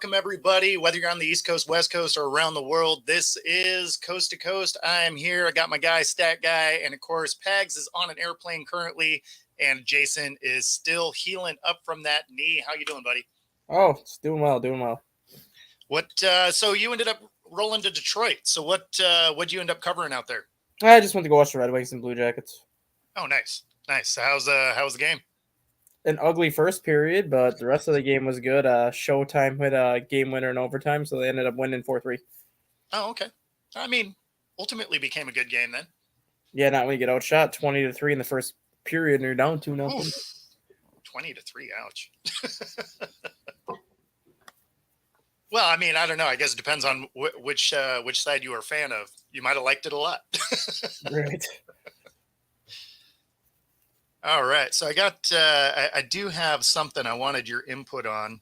welcome everybody, whether you're on the East Coast, West Coast, or around the world. This is Coast to Coast. I'm here. I got my guy, Stat Guy, and of course, Pags is on an airplane currently, and Jason is still healing up from that knee. How you doing, buddy? Oh, it's doing well. So you ended up rolling to Detroit. So what'd you end up covering out there? I just went to go watch the Red Wings and Blue Jackets. Oh, nice. So how's the game? An ugly first period, but the rest of the game was good. Showtime hit a game winner in overtime, so they ended up winning 4-3. Oh, okay. I mean, ultimately became a good game then. Yeah, not when you get outshot 20-3 in the first period and you're down 2-0. 20-3, ouch. Well, I mean, I don't know. I guess it depends on which side you are a fan of. You might have liked it a lot. Right. All right. So I do have something I wanted your input on.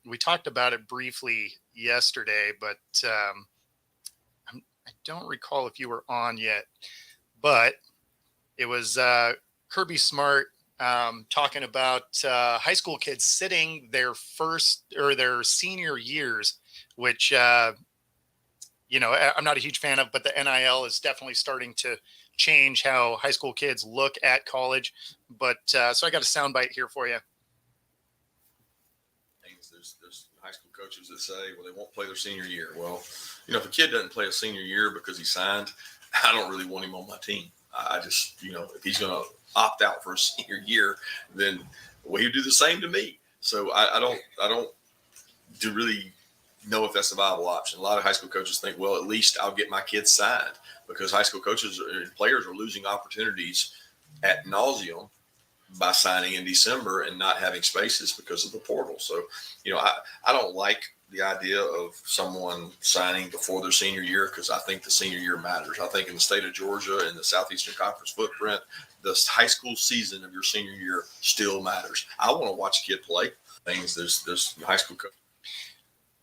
We talked about it briefly yesterday, but I don't recall if you were on yet. But it was Kirby Smart talking about high school kids sitting their first or their senior years, which, I'm not a huge fan of, but the NIL is definitely starting to change how high school kids look at college. But so I got a soundbite here for you. There's high school coaches that say, well, they won't play their senior year. Well, if a kid doesn't play a senior year because he signed, I don't really want him on my team. I just, if he's going to opt out for a senior year, then he would do the same to me. So I don't really know if that's a viable option. A lot of high school coaches think, well, at least I'll get my kids signed, because high school coaches and players are losing opportunities ad nauseum by signing in December and not having spaces because of the portal. So, I don't like the idea of someone signing before their senior year, because I think the senior year matters. I think in the state of Georgia and the Southeastern Conference footprint, the high school season of your senior year still matters. I want to watch a kid play. There's high school coaches.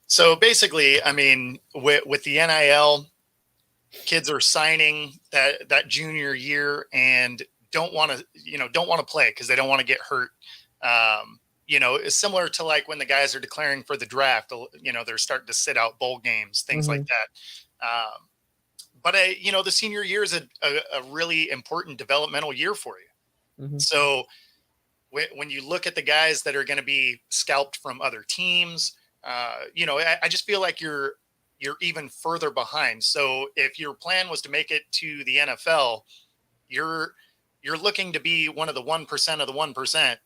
So basically, I mean, with the NIL, kids are signing that junior year and don't want to play because they don't want to get hurt. It's similar to like when the guys are declaring for the draft. They're starting to sit out bowl games, things like that. But the senior year is a really important developmental year for you. Mm-hmm. So when you look at the guys that are going to be scalped from other teams, I just feel like you're even further behind. So if your plan was to make it to the NFL, you're looking to be one of the 1% of the 1%.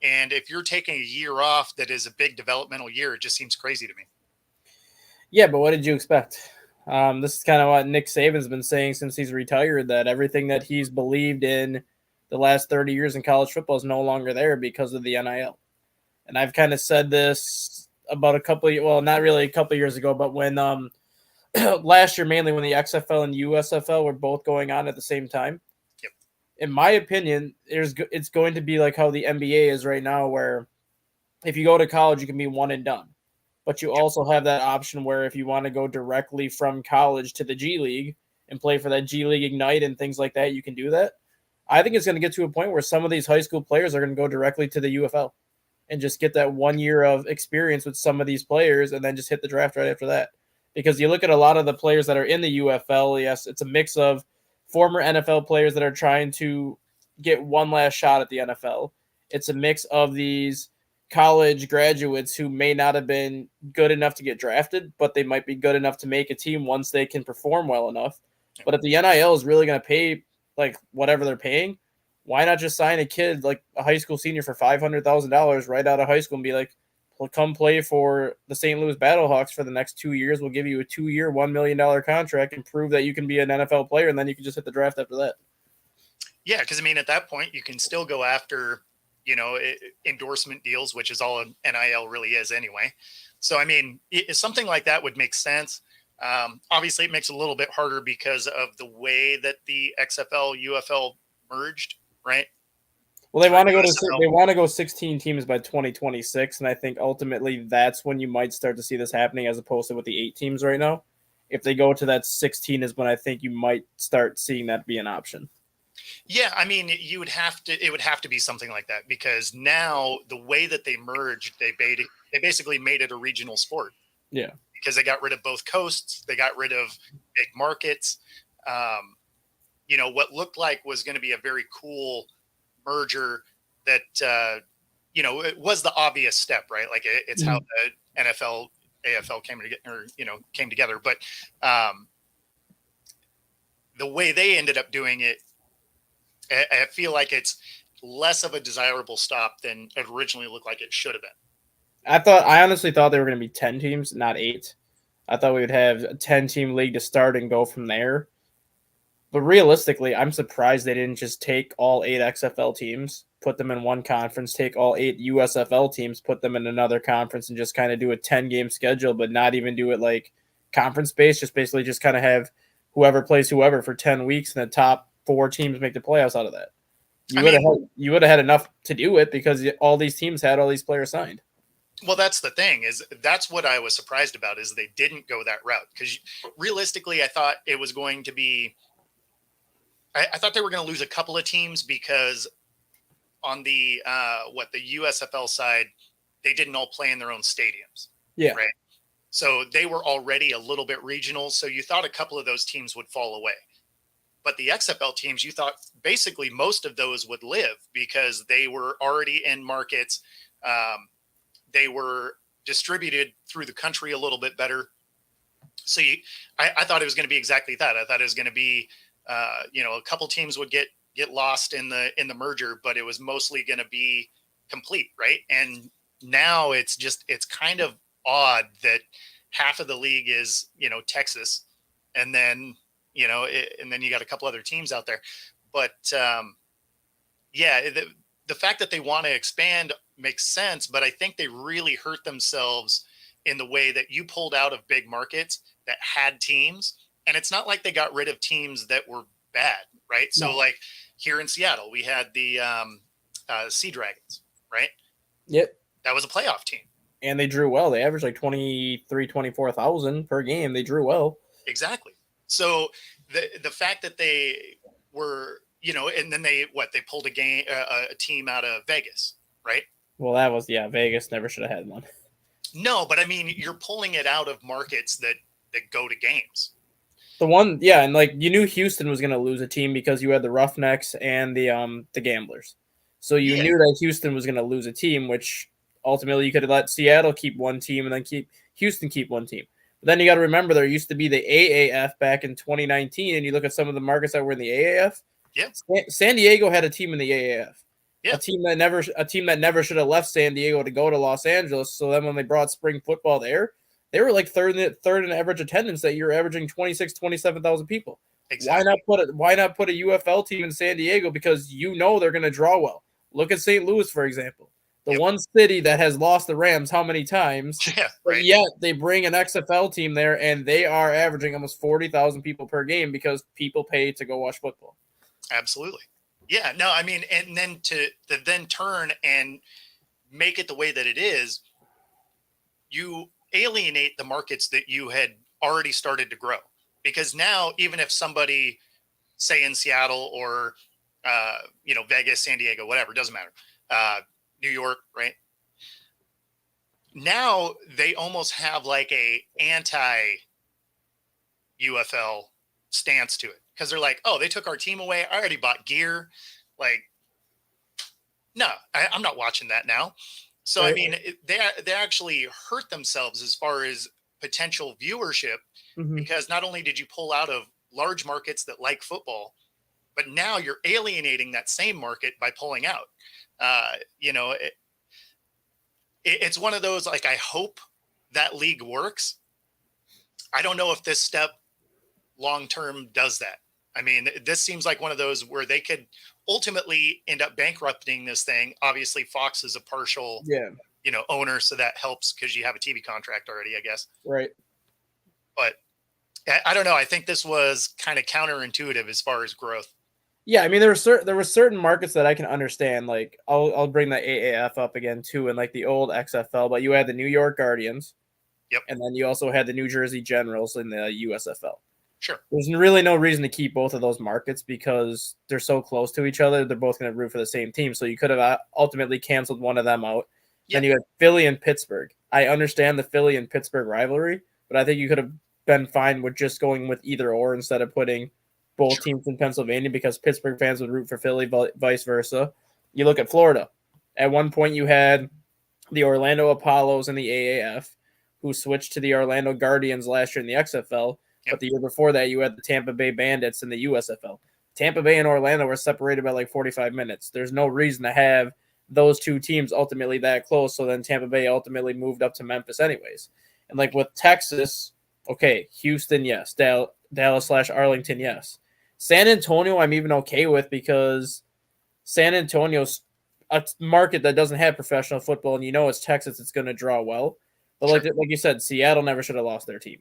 And if you're taking a year off, that is a big developmental year. It just seems crazy to me. Yeah, but what did you expect? This is kind of what Nick Saban's been saying since he's retired, that everything that he's believed in the last 30 years in college football is no longer there because of the NIL. And I've kind of said this about not really a couple of years ago, but when last year, mainly when the XFL and USFL were both going on at the same time. Yep. In my opinion, it's going to be like how the NBA is right now, where if you go to college, you can be one and done. But you also have that option where if you want to go directly from college to the G League and play for that G League Ignite and things like that, you can do that. I think it's going to get to a point where some of these high school players are going to go directly to the UFL and just get that 1 year of experience with some of these players and then just hit the draft right after that. Because you look at a lot of the players that are in the UFL, yes, it's a mix of former NFL players that are trying to get one last shot at the NFL. It's a mix of these college graduates who may not have been good enough to get drafted, but they might be good enough to make a team once they can perform well enough. But if the NIL is really going to pay like whatever they're paying, why not just sign a kid like a high school senior for $500,000 right out of high school and be like, well, come play for the St. Louis Battlehawks for the next 2 years. We'll give you a 2-year, $1 million contract and prove that you can be an NFL player, and then you can just hit the draft after that. Yeah, because, I mean, at that point, you can still go after, endorsement deals, which is all NIL really is anyway. So, I mean, something like that would make sense. Obviously, it makes it a little bit harder because of the way that the XFL, UFL merged, right? Well, they want to go 16 teams by 2026, and I think ultimately that's when you might start to see this happening, as opposed to with the 8 teams right now. If they go to that 16 is when I think you might start seeing that be an option. Yeah, I mean, it would have to be something like that because now the way that they merged, they basically made it a regional sport. Yeah. Because they got rid of both coasts, they got rid of big markets. Um, what looked like was going to be a very cool merger that it was the obvious step, right? Like it's how the NFL, AFL came together, but the way they ended up doing it, I feel like it's less of a desirable stop than it originally looked like it should have been. I honestly thought they were going to be 10 teams, not 8. I thought we would have a 10-team league to start and go from there. But realistically, I'm surprised they didn't just take all 8 XFL teams, put them in one conference, take all 8 USFL teams, put them in another conference, and just kind of do a 10-game schedule, but not even do it like conference-based, just basically just kind of have whoever plays whoever for 10 weeks, and the top 4 teams make the playoffs out of that. You would have had enough to do it because all these teams had all these players signed. Well, that's the thing that's what I was surprised about is they didn't go that route because realistically, I thought it was going to be. I thought they were going to lose a couple of teams because on the the USFL side, they didn't all play in their own stadiums. Yeah. Right. So they were already a little bit regional. So you thought a couple of those teams would fall away. But the XFL teams, you thought basically most of those would live because they were already in markets. They were distributed through the country a little bit better. So I thought it was going to be exactly that. I thought it was going to be, a couple teams would get lost in the merger, but it was mostly going to be complete, right? And now it's kind of odd that half of the league is Texas, and then and then you got a couple other teams out there. But the fact that they want to expand makes sense, but I think they really hurt themselves in the way that you pulled out of big markets that had teams. And it's not like they got rid of teams that were bad, right? No. So like here in Seattle, we had the Sea Dragons, right? Yep. That was a playoff team. And they drew well. They averaged like 24,000 per game. They drew well. Exactly. So the fact that they were, and then they pulled a team out of Vegas, right? Well, that was, Vegas never should have had one. No, but I mean, you're pulling it out of markets that go to games. And like you knew Houston was going to lose a team because you had the Roughnecks and the Gamblers. So you knew that Houston was going to lose a team, which ultimately you could have let Seattle keep one team and then Houston keep one team. But then you got to remember there used to be the AAF back in 2019, and you look at some of the markets that were in the AAF. Yeah. San Diego had a team in the AAF. Yeah. A team that never should have left San Diego to go to Los Angeles. So then when they brought spring football there, they were like third in average attendance that year, averaging 27,000 people. Exactly. Why not put a UFL team in San Diego because they're going to draw well. Look at St. Louis, for example. The one city that has lost the Rams how many times? Yeah, right. But yet they bring an XFL team there, and they are averaging almost 40,000 people per game because people pay to go watch football. Absolutely. Yeah, no, I mean, and then to then turn and make it the way that it is, you alienate the markets that you had already started to grow. Because now, even if somebody, say in Seattle or, Vegas, San Diego, whatever, doesn't matter, New York, right? Now they almost have like a anti-UFL stance to it. Because they're like, oh, they took our team away. I already bought gear. Like, no, I'm not watching that now. So, I mean, they actually hurt themselves as far as potential viewership because not only did you pull out of large markets that like football, but now you're alienating that same market by pulling out. It's one of those, like, I hope that league works. I don't know if this step long-term does that. I mean, this seems like one of those where they could ultimately end up bankrupting this thing. Obviously, Fox is a partial, owner, so that helps because you have a TV contract already, I guess. Right. But I don't know. I think this was kind of counterintuitive as far as growth. Yeah, I mean, there were certain markets that I can understand. Like, I'll bring the AAF up again too, and like the old XFL. But you had the New York Guardians. Yep. And then you also had the New Jersey Generals in the USFL. Sure. There's really no reason to keep both of those markets because they're so close to each other. They're both going to root for the same team. So you could have ultimately canceled one of them out. Then Yep. you had Philly and Pittsburgh. I understand the Philly and Pittsburgh rivalry, but I think you could have been fine with just going with either or instead of putting both Sure. teams in Pennsylvania because Pittsburgh fans would root for Philly, vice versa. You look at Florida. At one point, you had the Orlando Apollos in the AAF, who switched to the Orlando Guardians last year in the XFL. Yep. But the year before that, you had the Tampa Bay Bandits in the USFL. Tampa Bay and Orlando were separated by like 45 minutes. There's no reason to have those two teams ultimately that close. So then Tampa Bay ultimately moved up to Memphis anyways. And like with Texas, okay, Houston, yes. Dallas/Arlington, yes. San Antonio, I'm even okay with because San Antonio's a market that doesn't have professional football, and it's Texas, it's going to draw well. But Sure. like you said, Seattle never should have lost their team.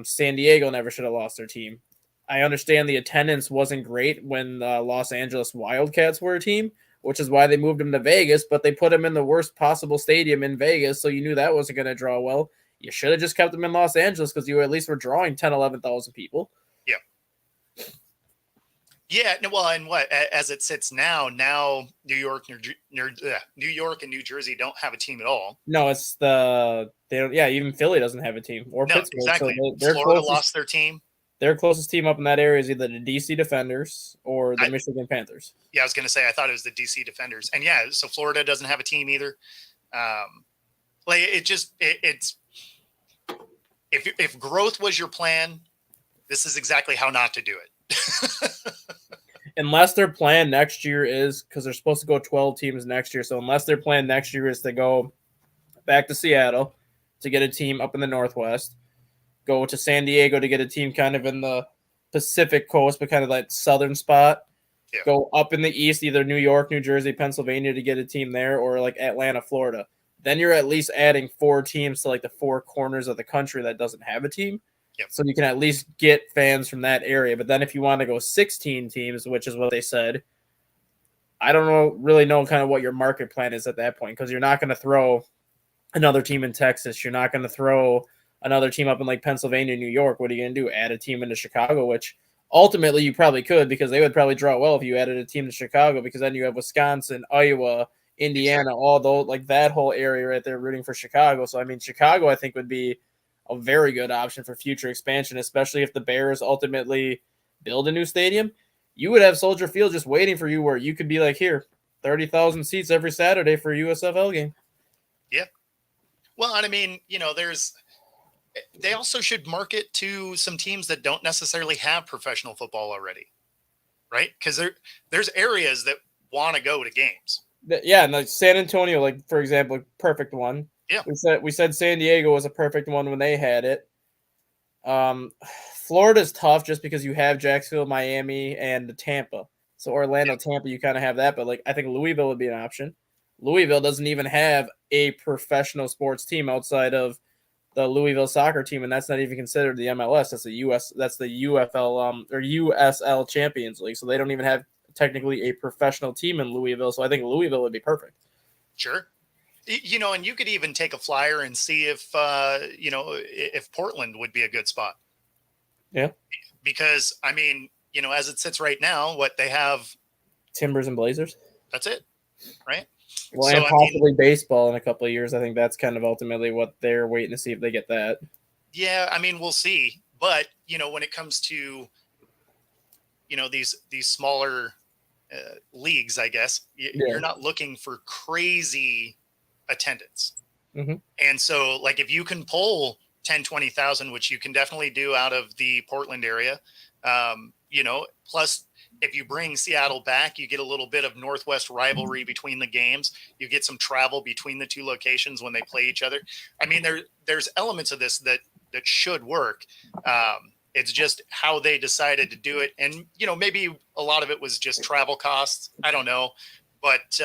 San Diego never should have lost their team. I understand the attendance wasn't great when the Los Angeles Wildcats were a team, which is why they moved them to Vegas, but they put them in the worst possible stadium in Vegas, so you knew that wasn't going to draw well. You should have just kept them in Los Angeles because you at least were drawing 10, 11,000 people. Yeah, no, well, and as it sits now, New York, New York and New Jersey don't have a team at all. No, it's they don't. Yeah, even Philly doesn't have a team or No, Pittsburgh. exactly. So their Florida closest, lost their team. their closest team up in that area is either the DC Defenders or the Michigan Panthers. Yeah, I was going to say I thought it was the DC Defenders, and yeah, so Florida doesn't have a team either. Like it's if growth was your plan, this is exactly how not to do it. Unless their plan next year is because they're supposed to go 12 teams next year. So unless their plan next year is to go back to Seattle to get a team up in the Northwest, go to San Diego to get a team kind of in the Pacific coast, but kind of like southern spot, go up in the East, either New York, New Jersey, Pennsylvania to get a team there, or like Atlanta, Florida. Then you're at least adding 4 teams to like the 4 corners of the country that doesn't have a team. Yep. So you can at least get fans from that area. But then if you want to go 16 teams, which is what they said, I don't really know kind of what your market plan is at that point because you're not going to throw another team in Texas. You're not going to throw another team up in like Pennsylvania, New York. What are you going to do? Add a team into Chicago, which ultimately you probably could because they would probably draw well if you added a team to Chicago because then you have Wisconsin, Iowa, Indiana, all those like that whole area right there rooting for Chicago. So I mean, Chicago I think would be a very good option for future expansion, especially if the Bears ultimately build a new stadium. You would have Soldier Field just waiting for you where you could be like, here, 30,000 seats every Saturday for a USFL game. Yeah. Well, and I mean, they also should market to some teams that don't necessarily have professional football already, right? Because there's areas that want to go to games. Yeah, and like San Antonio, like for example, perfect one. Yeah. We said San Diego was a perfect one when they had it. Florida's tough just because you have Jacksonville, Miami, and Tampa. So Orlando, Tampa, you kind of have that, but like I think Louisville would be an option. Louisville doesn't even have a professional sports team outside of the Louisville soccer team, and that's not even considered the MLS. That's the UFL or USL Champions League. So they don't even have technically a professional team in Louisville. So I think Louisville would be perfect. Sure. And you could even take a flyer and see if Portland would be a good spot. Yeah. Because I mean, as it sits right now, what they have, Timbers and Blazers. That's it. Right. Well, so, and possibly baseball in a couple of years. I think that's kind of ultimately what they're waiting to see if they get that. Yeah. I mean, we'll see. But, when it comes to, these smaller leagues, I guess, you're not looking for crazy attendance. Mm-hmm. And so like if you can pull 10, 20,000, which you can definitely do out of the Portland area, plus if you bring Seattle back, you get a little bit of Northwest rivalry between the games. You get some travel between the two locations when they play each other. I mean, there's elements of this that should work. It's just how they decided to do it. And, maybe a lot of it was just travel costs. I don't know. But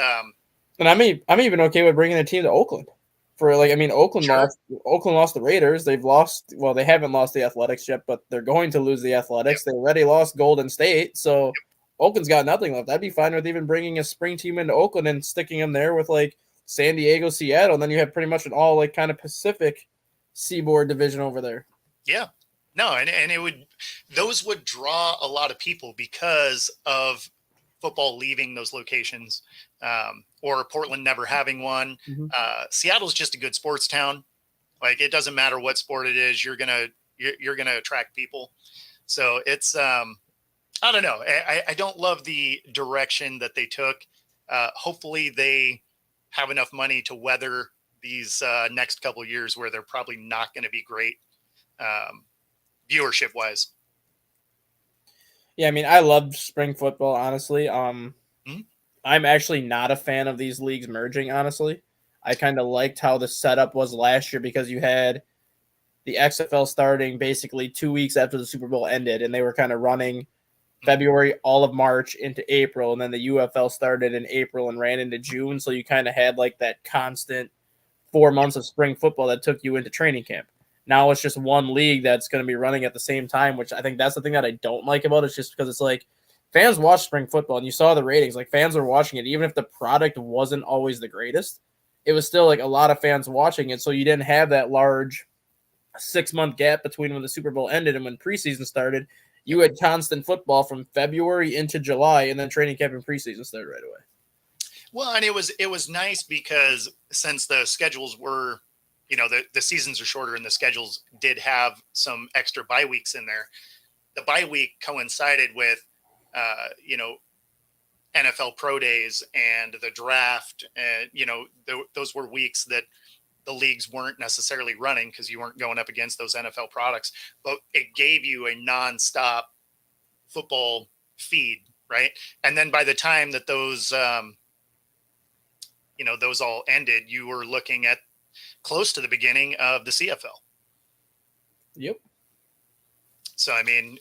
and I'm even okay with bringing a team to Oakland for Oakland lost the Raiders. They haven't lost the Athletics yet, but they're going to lose the Athletics. Yep. They already lost Golden State. So Oakland's got nothing left. I'd be fine with even bringing a spring team into Oakland and sticking them there with like San Diego, Seattle. And then you have pretty much an all like kind of Pacific Seaboard division over there. Yeah. No, and those would draw a lot of people because of football leaving those locations, or Portland never having one. Mhm. Seattle's just a good sports town. Like, it doesn't matter what sport it is, you're gonna attract people. So it's I don't know. I don't love the direction that they took. Hopefully they have enough money to weather these next couple of years where they're probably not going to be great, viewership wise. Yeah, I mean, I love spring football, honestly. Mhm. I'm actually not a fan of these leagues merging, honestly. I kind of liked how the setup was last year because you had the XFL starting basically 2 weeks after the Super Bowl ended, and they were kind of running February, all of March into April, and then the UFL started in April and ran into June. So you kind of had like that constant 4 months of spring football that took you into training camp. Now it's just one league that's going to be running at the same time, which I think that's the thing that I don't like about it. It's just because it's like fans watch spring football, and you saw the ratings. Like, fans were watching it, even if the product wasn't always the greatest. It was still like a lot of fans watching it, so you didn't have that large 6-month gap between when the Super Bowl ended and when preseason started. You had constant football from February into July, and then training camp and preseason started right away. Well, and it was nice because since the schedules were, the seasons are shorter and the schedules did have some extra bye weeks in there. The bye week coincided with, NFL pro days and the draft. And, those were weeks that the leagues weren't necessarily running because you weren't going up against those NFL products, but it gave you a nonstop football feed. Right. And then by the time that those all ended, you were looking at close to the beginning of the CFL. Yep. So, I mean,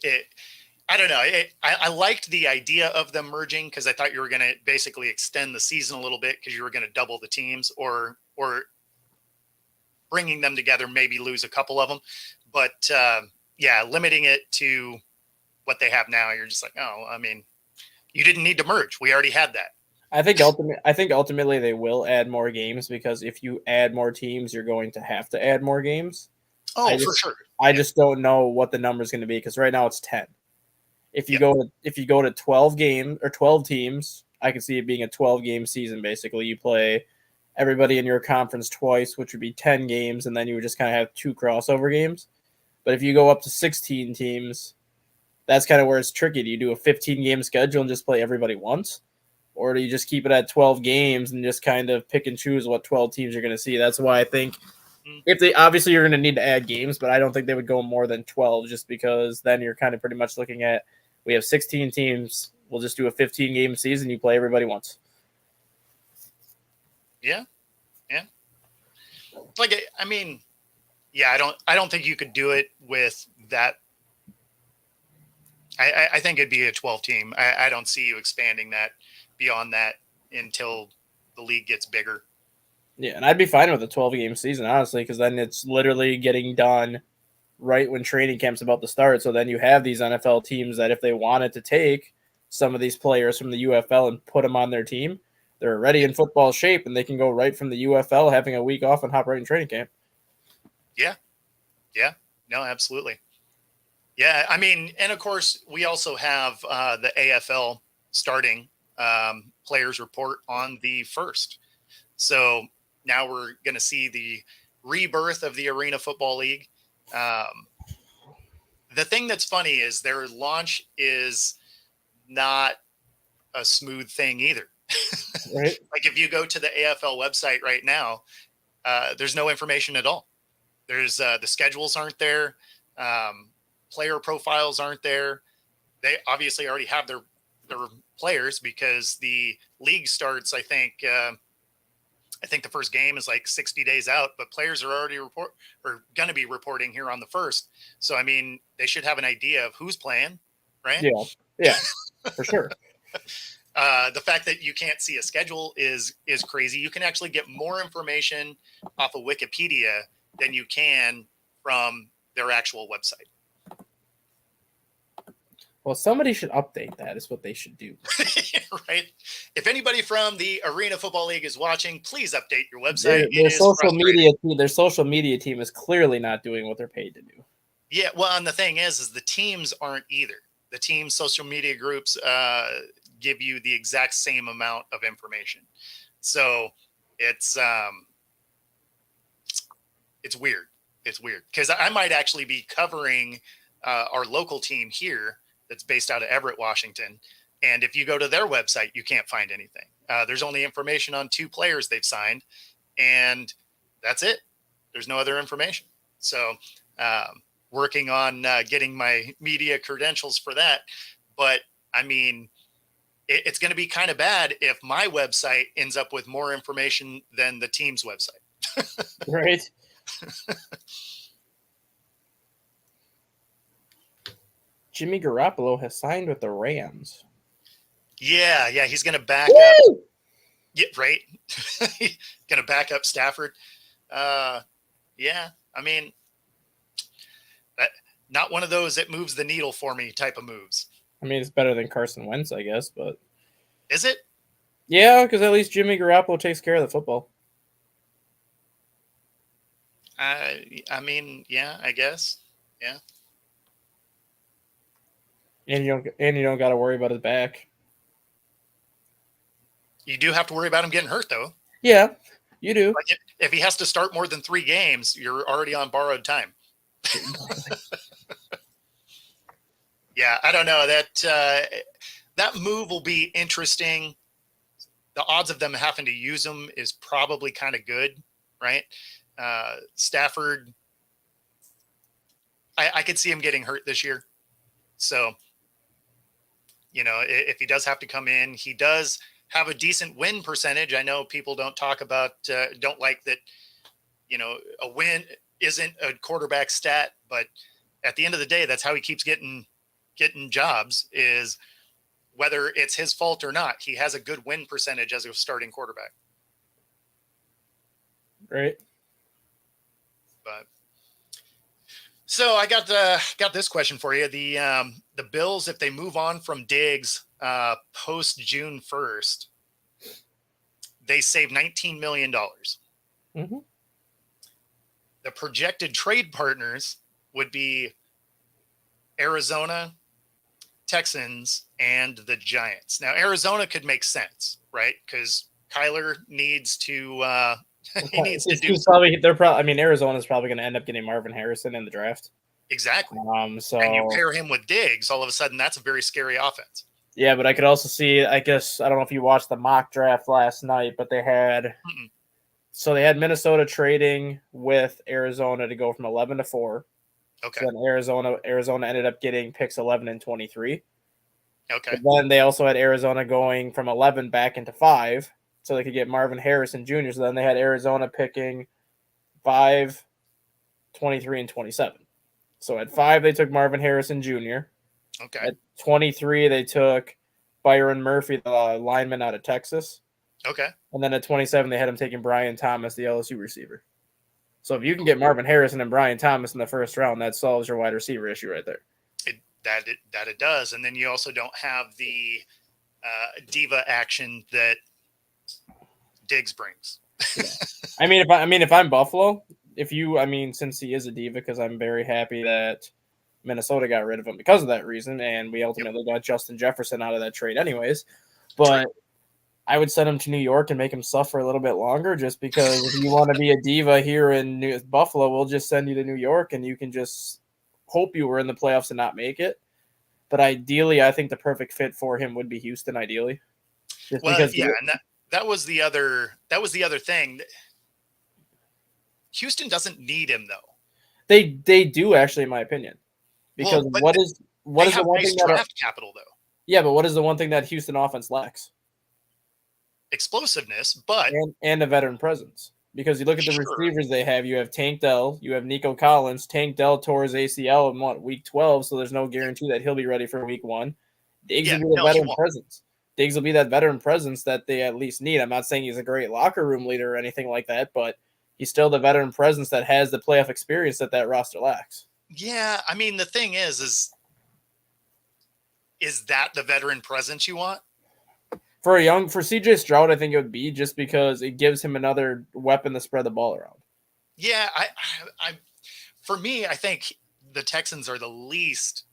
I don't know. I liked the idea of them merging because I thought you were going to basically extend the season a little bit because you were going to double the teams, or bringing them together, maybe lose a couple of them. But limiting it to what they have now, you're just like, oh, I mean, you didn't need to merge. We already had that. I think ultimately they will add more games because if you add more teams, you're going to have to add more games. Oh, for sure. I just don't know what the number is going to be because right now it's 10. If you go to 12 games or 12 teams, I can see it being a 12-game season. Basically, you play everybody in your conference twice, which would be 10 games, and then you would just kind of have 2 crossover games. But if you go up to 16 teams, that's kind of where it's tricky. Do you do a 15-game schedule and just play everybody once? Or do you just keep it at 12 games and just kind of pick and choose what 12 teams you're going to see? That's why I think if they obviously you're going to need to add games, but I don't think they would go more than 12 just because then you're kind of pretty much looking at we have 16 teams. We'll just do a 15-game season. You play everybody once. Yeah. Yeah. Like, I mean, yeah, I don't think you could do it with that. I think it'd be a 12 team. I don't see you expanding that beyond that until the league gets bigger. Yeah, and I'd be fine with a 12-game season, honestly, because then it's literally getting done right when training camp's about to start. So then you have these NFL teams that if they wanted to take some of these players from the UFL and put them on their team, they're already in football shape and they can go right from the UFL having a week off and hop right in training camp. Yeah. Yeah. No, absolutely. Yeah. I mean, and of course, we also have the AFL starting players report on the 1st. So now we're going to see the rebirth of the Arena Football League. The thing that's funny is their launch is not a smooth thing either. Right. Like, if you go to the AFL website right now, there's no information at all. There's the schedules aren't there. Player profiles aren't there. They obviously already have their players because the league starts, I think the first game is like 60 days out, but players are already going to be reporting here on the 1st. So, I mean, they should have an idea of who's playing, right? Yeah, for sure. The fact that you can't see a schedule is crazy. You can actually get more information off of Wikipedia than you can from their actual website. Well, somebody should update that is what they should do. Right? If anybody from the Arena Football League is watching, please update your website. Their social media team is clearly not doing what they're paid to do. Yeah, well, and the thing is the teams aren't either. The team social media groups give you the exact same amount of information, so it's it's weird. It's weird because I might actually be covering our local team here that's based out of Everett, Washington, and if you go to their website, you can't find anything. There's only information on 2 players they've signed, and that's it. There's no other information. So. Working on getting my media credentials for that. But I mean, it's going to be kind of bad if my website ends up with more information than the team's website. Right. Jimmy Garoppolo has signed with the Rams. Yeah, he's going to back up. Yeah, right. Going to back up Stafford. Yeah, I mean, not one of those that moves the needle for me type of moves. I mean, it's better than Carson Wentz, I guess, but is it? Yeah, because at least Jimmy Garoppolo takes care of the football. I mean, yeah, I guess, yeah. And you don't got to worry about his back. You do have to worry about him getting hurt, though. Yeah, you do. Like if he has to start more than 3 games, you're already on borrowed time. Yeah, I don't know that move will be interesting. The odds of them having to use him is probably kind of good, right? Stafford, I could see him getting hurt this year. So, if he does have to come in, he does have a decent win percentage. I know people don't talk about, don't like that, a win isn't a quarterback stat, but at the end of the day, that's how he keeps getting jobs, is whether it's his fault or not. He has a good win percentage as a starting quarterback. Right. But so I got this question for you. The Bills, if they move on from Diggs post June 1st, they save $19 million. Mm-hmm. The projected trade partners would be Arizona, Texans, and the Giants. Now, Arizona could make sense, right? Because Kyler needs to he needs to do Arizona's probably going to end up getting Marvin Harrison in the draft. Exactly. So and you pair him with Diggs, all of a sudden that's a very scary offense. Yeah, but I could also see, I guess, I don't know if you watched the mock draft last night, but they had they had Minnesota trading with Arizona to go from 11 to 4. Okay. So then Arizona ended up getting picks 11 and 23. Okay. But then they also had Arizona going from 11 back into 5, so they could get Marvin Harrison Jr. So then they had Arizona picking 5, 23, and 27. So at 5, they took Marvin Harrison Jr. Okay. At 23, they took Byron Murphy, the lineman out of Texas. Okay. And then at 27, they had him taking Brian Thomas, the LSU receiver. So if you can get Marvin Harrison and Brian Thomas in the first round, that solves your wide receiver issue right there. It does. And then you also don't have the diva action that Diggs brings. If I'm Buffalo, since he is a diva, because I'm very happy that Minnesota got rid of him because of that reason, and we ultimately got Justin Jefferson out of that trade anyways. But I would send him to New York and make him suffer a little bit longer, just because if you want to be a diva here in Buffalo, we'll just send you to New York and you can just hope you were in the playoffs and not make it. But ideally, I think the perfect fit for him would be Houston, ideally. And that was the other thing. Houston doesn't need him, though. They do, actually, in my opinion. Because what is the one thing draft capital, though? Yeah, but what is the one thing that Houston offense lacks? Explosiveness, but and a veteran presence. Because you look at the receivers they have, you have Tank Dell, you have Nico Collins. Tank Dell tore his ACL in week 12, so there's no guarantee that he'll be ready for week 1. Diggs will be the veteran presence. Diggs will be that veteran presence that they at least need. I'm not saying he's a great locker room leader or anything like that, but he's still the veteran presence that has the playoff experience that roster lacks. Yeah, the thing is that the veteran presence you want? For CJ Stroud, I think it would be, just because it gives him another weapon to spread the ball around. Yeah, for me, I think the Texans are the least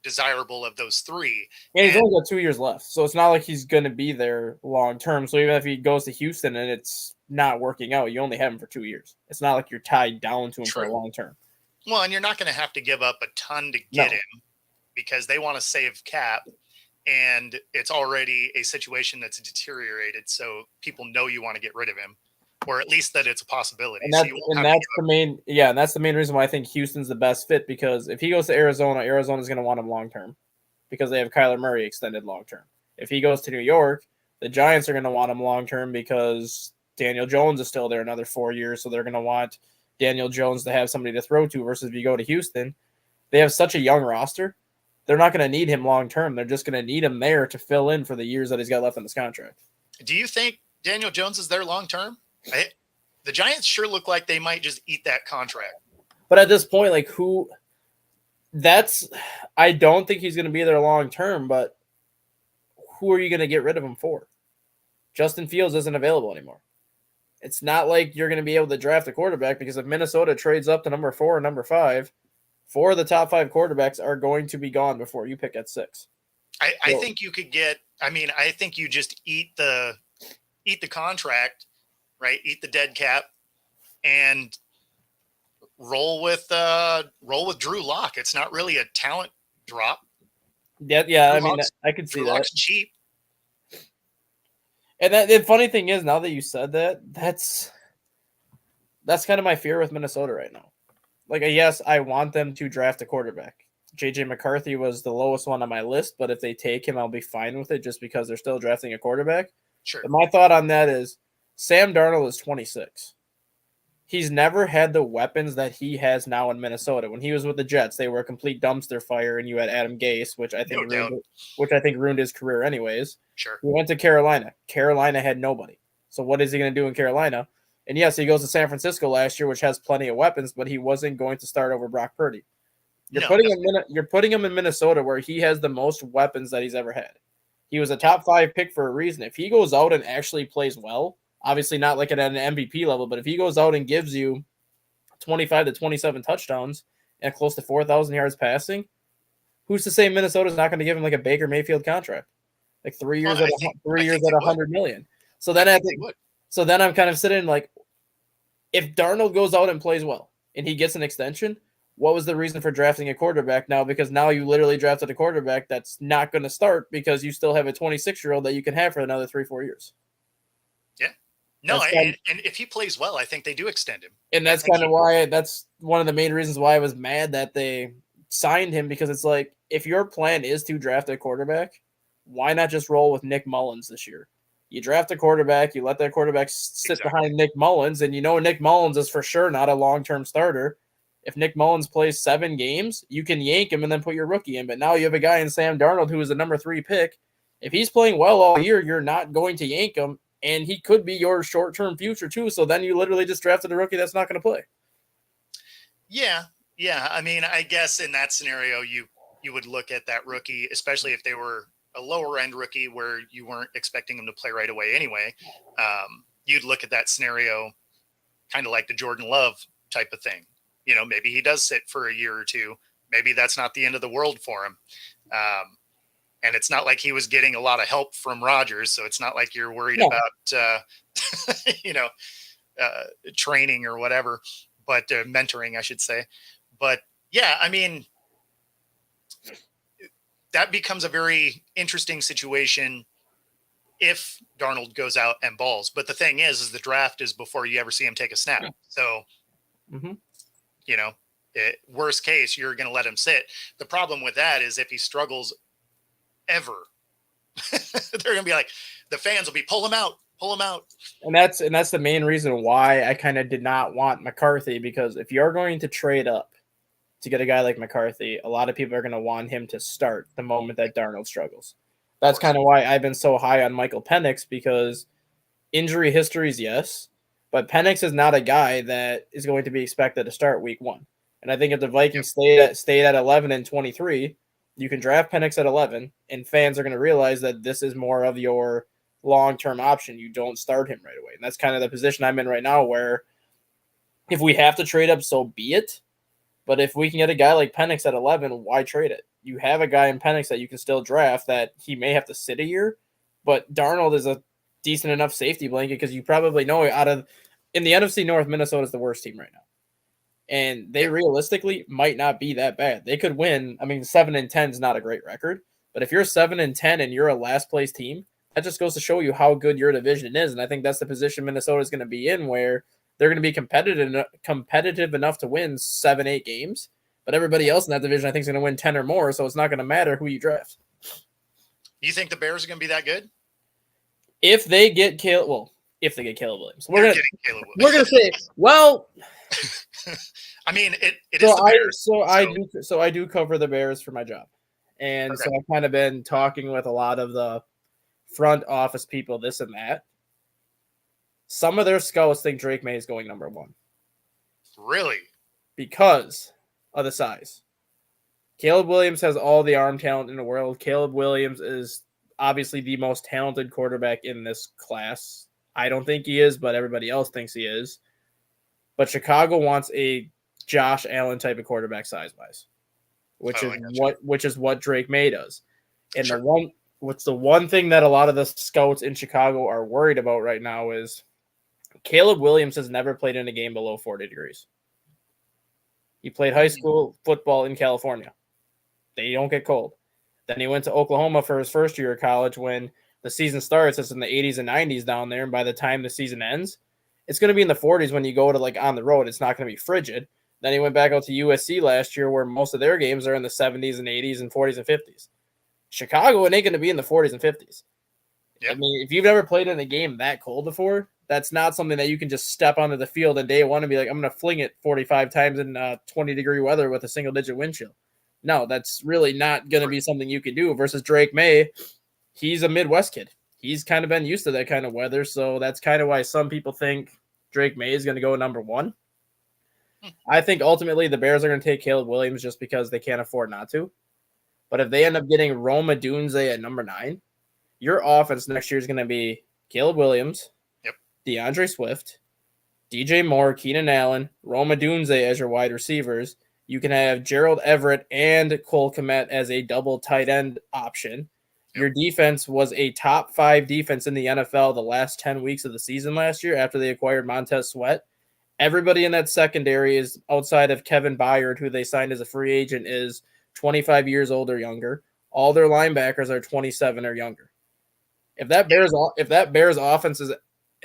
desirable of those three. And he's And- only got 2 years left, so it's not like he's going to be there long term. So even if he goes to Houston and it's not working out, you only have him for 2 years. It's not like you're tied down to him for a True. long term. Well, and you're not going to have to give up a ton to get No. him because they want to save cap, and it's already a situation that's deteriorated. So people know you want to get rid of him, or at least that it's a possibility. And So that's, you won't and have to that's the main, yeah, and that's the main reason why I think Houston's the best fit, because if he goes to Arizona, Arizona's going to want him long term because they have Kyler Murray extended long term. If he goes to New York, the Giants are going to want him long term because Daniel Jones is still there another 4 years, so they're going to want Daniel Jones to have somebody to throw to. Versus if you go to Houston, they have such a young roster, they're not going to need him long term. They're just going to need him there to fill in for the years that he's got left on his contract. Do you think Daniel Jones is there long term? The Giants sure look like they might just eat that contract. But at this point, like I don't think he's going to be there long term, but who are you going to get rid of him for? Justin Fields isn't available anymore. It's not like you're going to be able to draft a quarterback, because if Minnesota trades up to number 4 and number 5, 4 of the top 5 quarterbacks are going to be gone before you pick at 6. I think you could get. I mean, I think you just eat the contract, right? Eat the dead cap, and roll with Drew Lock. It's not really a talent drop. Yeah. I Drew mean, Lock's- I could see Drew that. Lock's cheap. And the funny thing is, now that you said that, that's kind of my fear with Minnesota right now. Like, yes, I want them to draft a quarterback. JJ McCarthy was the lowest one on my list, but if they take him, I'll be fine with it just because they're still drafting a quarterback. Sure. But my thought on that is Sam Darnold is 26. He's never had the weapons that he has now in Minnesota. When he was with the Jets, they were a complete dumpster fire, and you had Adam Gase, which I think ruined his career anyways. Sure. He went to Carolina. Carolina had nobody. So what is he going to do in Carolina? And yes, he goes to San Francisco last year, which has plenty of weapons, but he wasn't going to start over Brock Purdy. You're putting him in Minnesota, where he has the most weapons that he's ever had. He was a top 5 pick for a reason. If he goes out and actually plays well, obviously not like at an MVP level, but if he goes out and gives you 25 to 27 touchdowns and close to 4,000 yards passing, who's to say Minnesota's not going to give him like a Baker Mayfield contract, like 3 years at 100 million? So then I'm kind of sitting like, if Darnold goes out and plays well and he gets an extension, what was the reason for drafting a quarterback now? Because now you literally drafted a quarterback that's not going to start because you still have a 26-year-old that you can have for another 3-4 years. No, and if he plays well, I think they do extend him. And that's kind of why, that's one of the main reasons why I was mad that they signed him, because it's like, if your plan is to draft a quarterback, why not just roll with Nick Mullins this year? You draft a quarterback, you let that quarterback sit behind Nick Mullins, and you know Nick Mullins is for sure not a long-term starter. If Nick Mullins plays 7 games, you can yank him and then put your rookie in. But now you have a guy in Sam Darnold who is a number 3 pick. If he's playing well all year, you're not going to yank him, and he could be your short-term future too. So then you literally just drafted a rookie that's not going to play. Yeah. I mean, I guess in that scenario, you would look at that rookie, especially if they were a lower-end rookie where you weren't expecting him to play right away anyway. You'd look at that scenario kind of like the Jordan Love type of thing. You know, maybe he does sit for a year or two. Maybe that's not the end of the world for him. And it's not like he was getting a lot of help from Rodgers. So it's not like you're worried about, training or whatever, but mentoring, I should say. But yeah, I mean, that becomes a very interesting situation if Darnold goes out and balls. But the thing is the draft is before you ever see him take a snap. So, worst case, you're going to let him sit. The problem with that is if he struggles ever, they're going to be like, the fans will be, pull him out. And that's the main reason why I kind of did not want McCarthy, because if you're going to trade up to get a guy like McCarthy, a lot of people are going to want him to start the moment that Darnold struggles. That's kind of why I've been so high on Michael Penix, because injury histories, yes, but Penix is not a guy that is going to be expected to start week 1. And I think if the Vikings stayed at 11 and 23, you can draft Penix at 11, and fans are going to realize that this is more of your long-term option. You don't start him right away. And that's kind of the position I'm in right now, where if we have to trade up, so be it. But if we can get a guy like Penix at 11, why trade it? You have a guy in Penix that you can still draft that he may have to sit a year, but Darnold is a decent enough safety blanket because you probably know in the NFC North, Minnesota is the worst team right now. And they realistically might not be that bad. They could win. I mean, 7-10 is not a great record, but if you're 7-10 and you're a last place team, that just goes to show you how good your division is. And I think that's the position Minnesota is going to be in, where they're going to be competitive enough to win 7-8 games. But everybody else in that division, I think, is going to win 10 or more. So it's not going to matter who you draft. You think the Bears are going to be that good? If they get Caleb Williams, we're They're getting Caleb Williams. going to say, well. I mean, it is the Bears. I do cover the Bears for my job. And Okay. so I've kind of been talking with a lot of the front office people, this and that. Some of their scouts think Drake May is going number 1 Really? because of the size. Caleb Williams has all the arm talent in the world. Caleb Williams is obviously the most talented quarterback in this class. I don't think he is, but everybody else thinks he is. But Chicago wants a Josh Allen type of quarterback size-wise, which is what Drake May does. And Sure. the one thing that a lot of the scouts in Chicago are worried about right now is Caleb Williams has never played in a game below 40 degrees. He played high school football in California. They don't get cold. Then he went to Oklahoma for his first year of college. When the season starts, it's in the 80s and 90s down there. And by the time the season ends, it's going to be in the 40s when you go to on the road. It's not going to be frigid. Then he went back out to USC last year, where most of their games are in the 70s and 80s and 40s and 50s. Chicago, it ain't going to be in the 40s and 50s. Yep. I mean, if you've never played in a game that cold before, that's not something that you can just step onto the field and day one and be like, I'm going to fling it 45 times in 20-degree weather with a single-digit wind chill. No, that's really not going to be something you can do. Versus Drake May, he's a Midwest kid. He's kind of been used to that kind of weather, so that's kind of why some people think Drake May is going to go number 1. I think ultimately the Bears are going to take Caleb Williams just because they can't afford not to. But if they end up getting Rome Odunze at number 9, your offense next year is going to be Caleb Williams, DeAndre Swift, DJ Moore, Keenan Allen, Rome Odunze as your wide receivers. You can have Gerald Everett and Cole Kmet as a double tight end option. Your defense was a top 5 defense in the NFL the last 10 weeks of the season last year after they acquired Montez Sweat. Everybody in that secondary is outside of Kevin Byard, who they signed as a free agent, is 25 years old or younger. All their linebackers are 27 or younger. If that Bears offense is,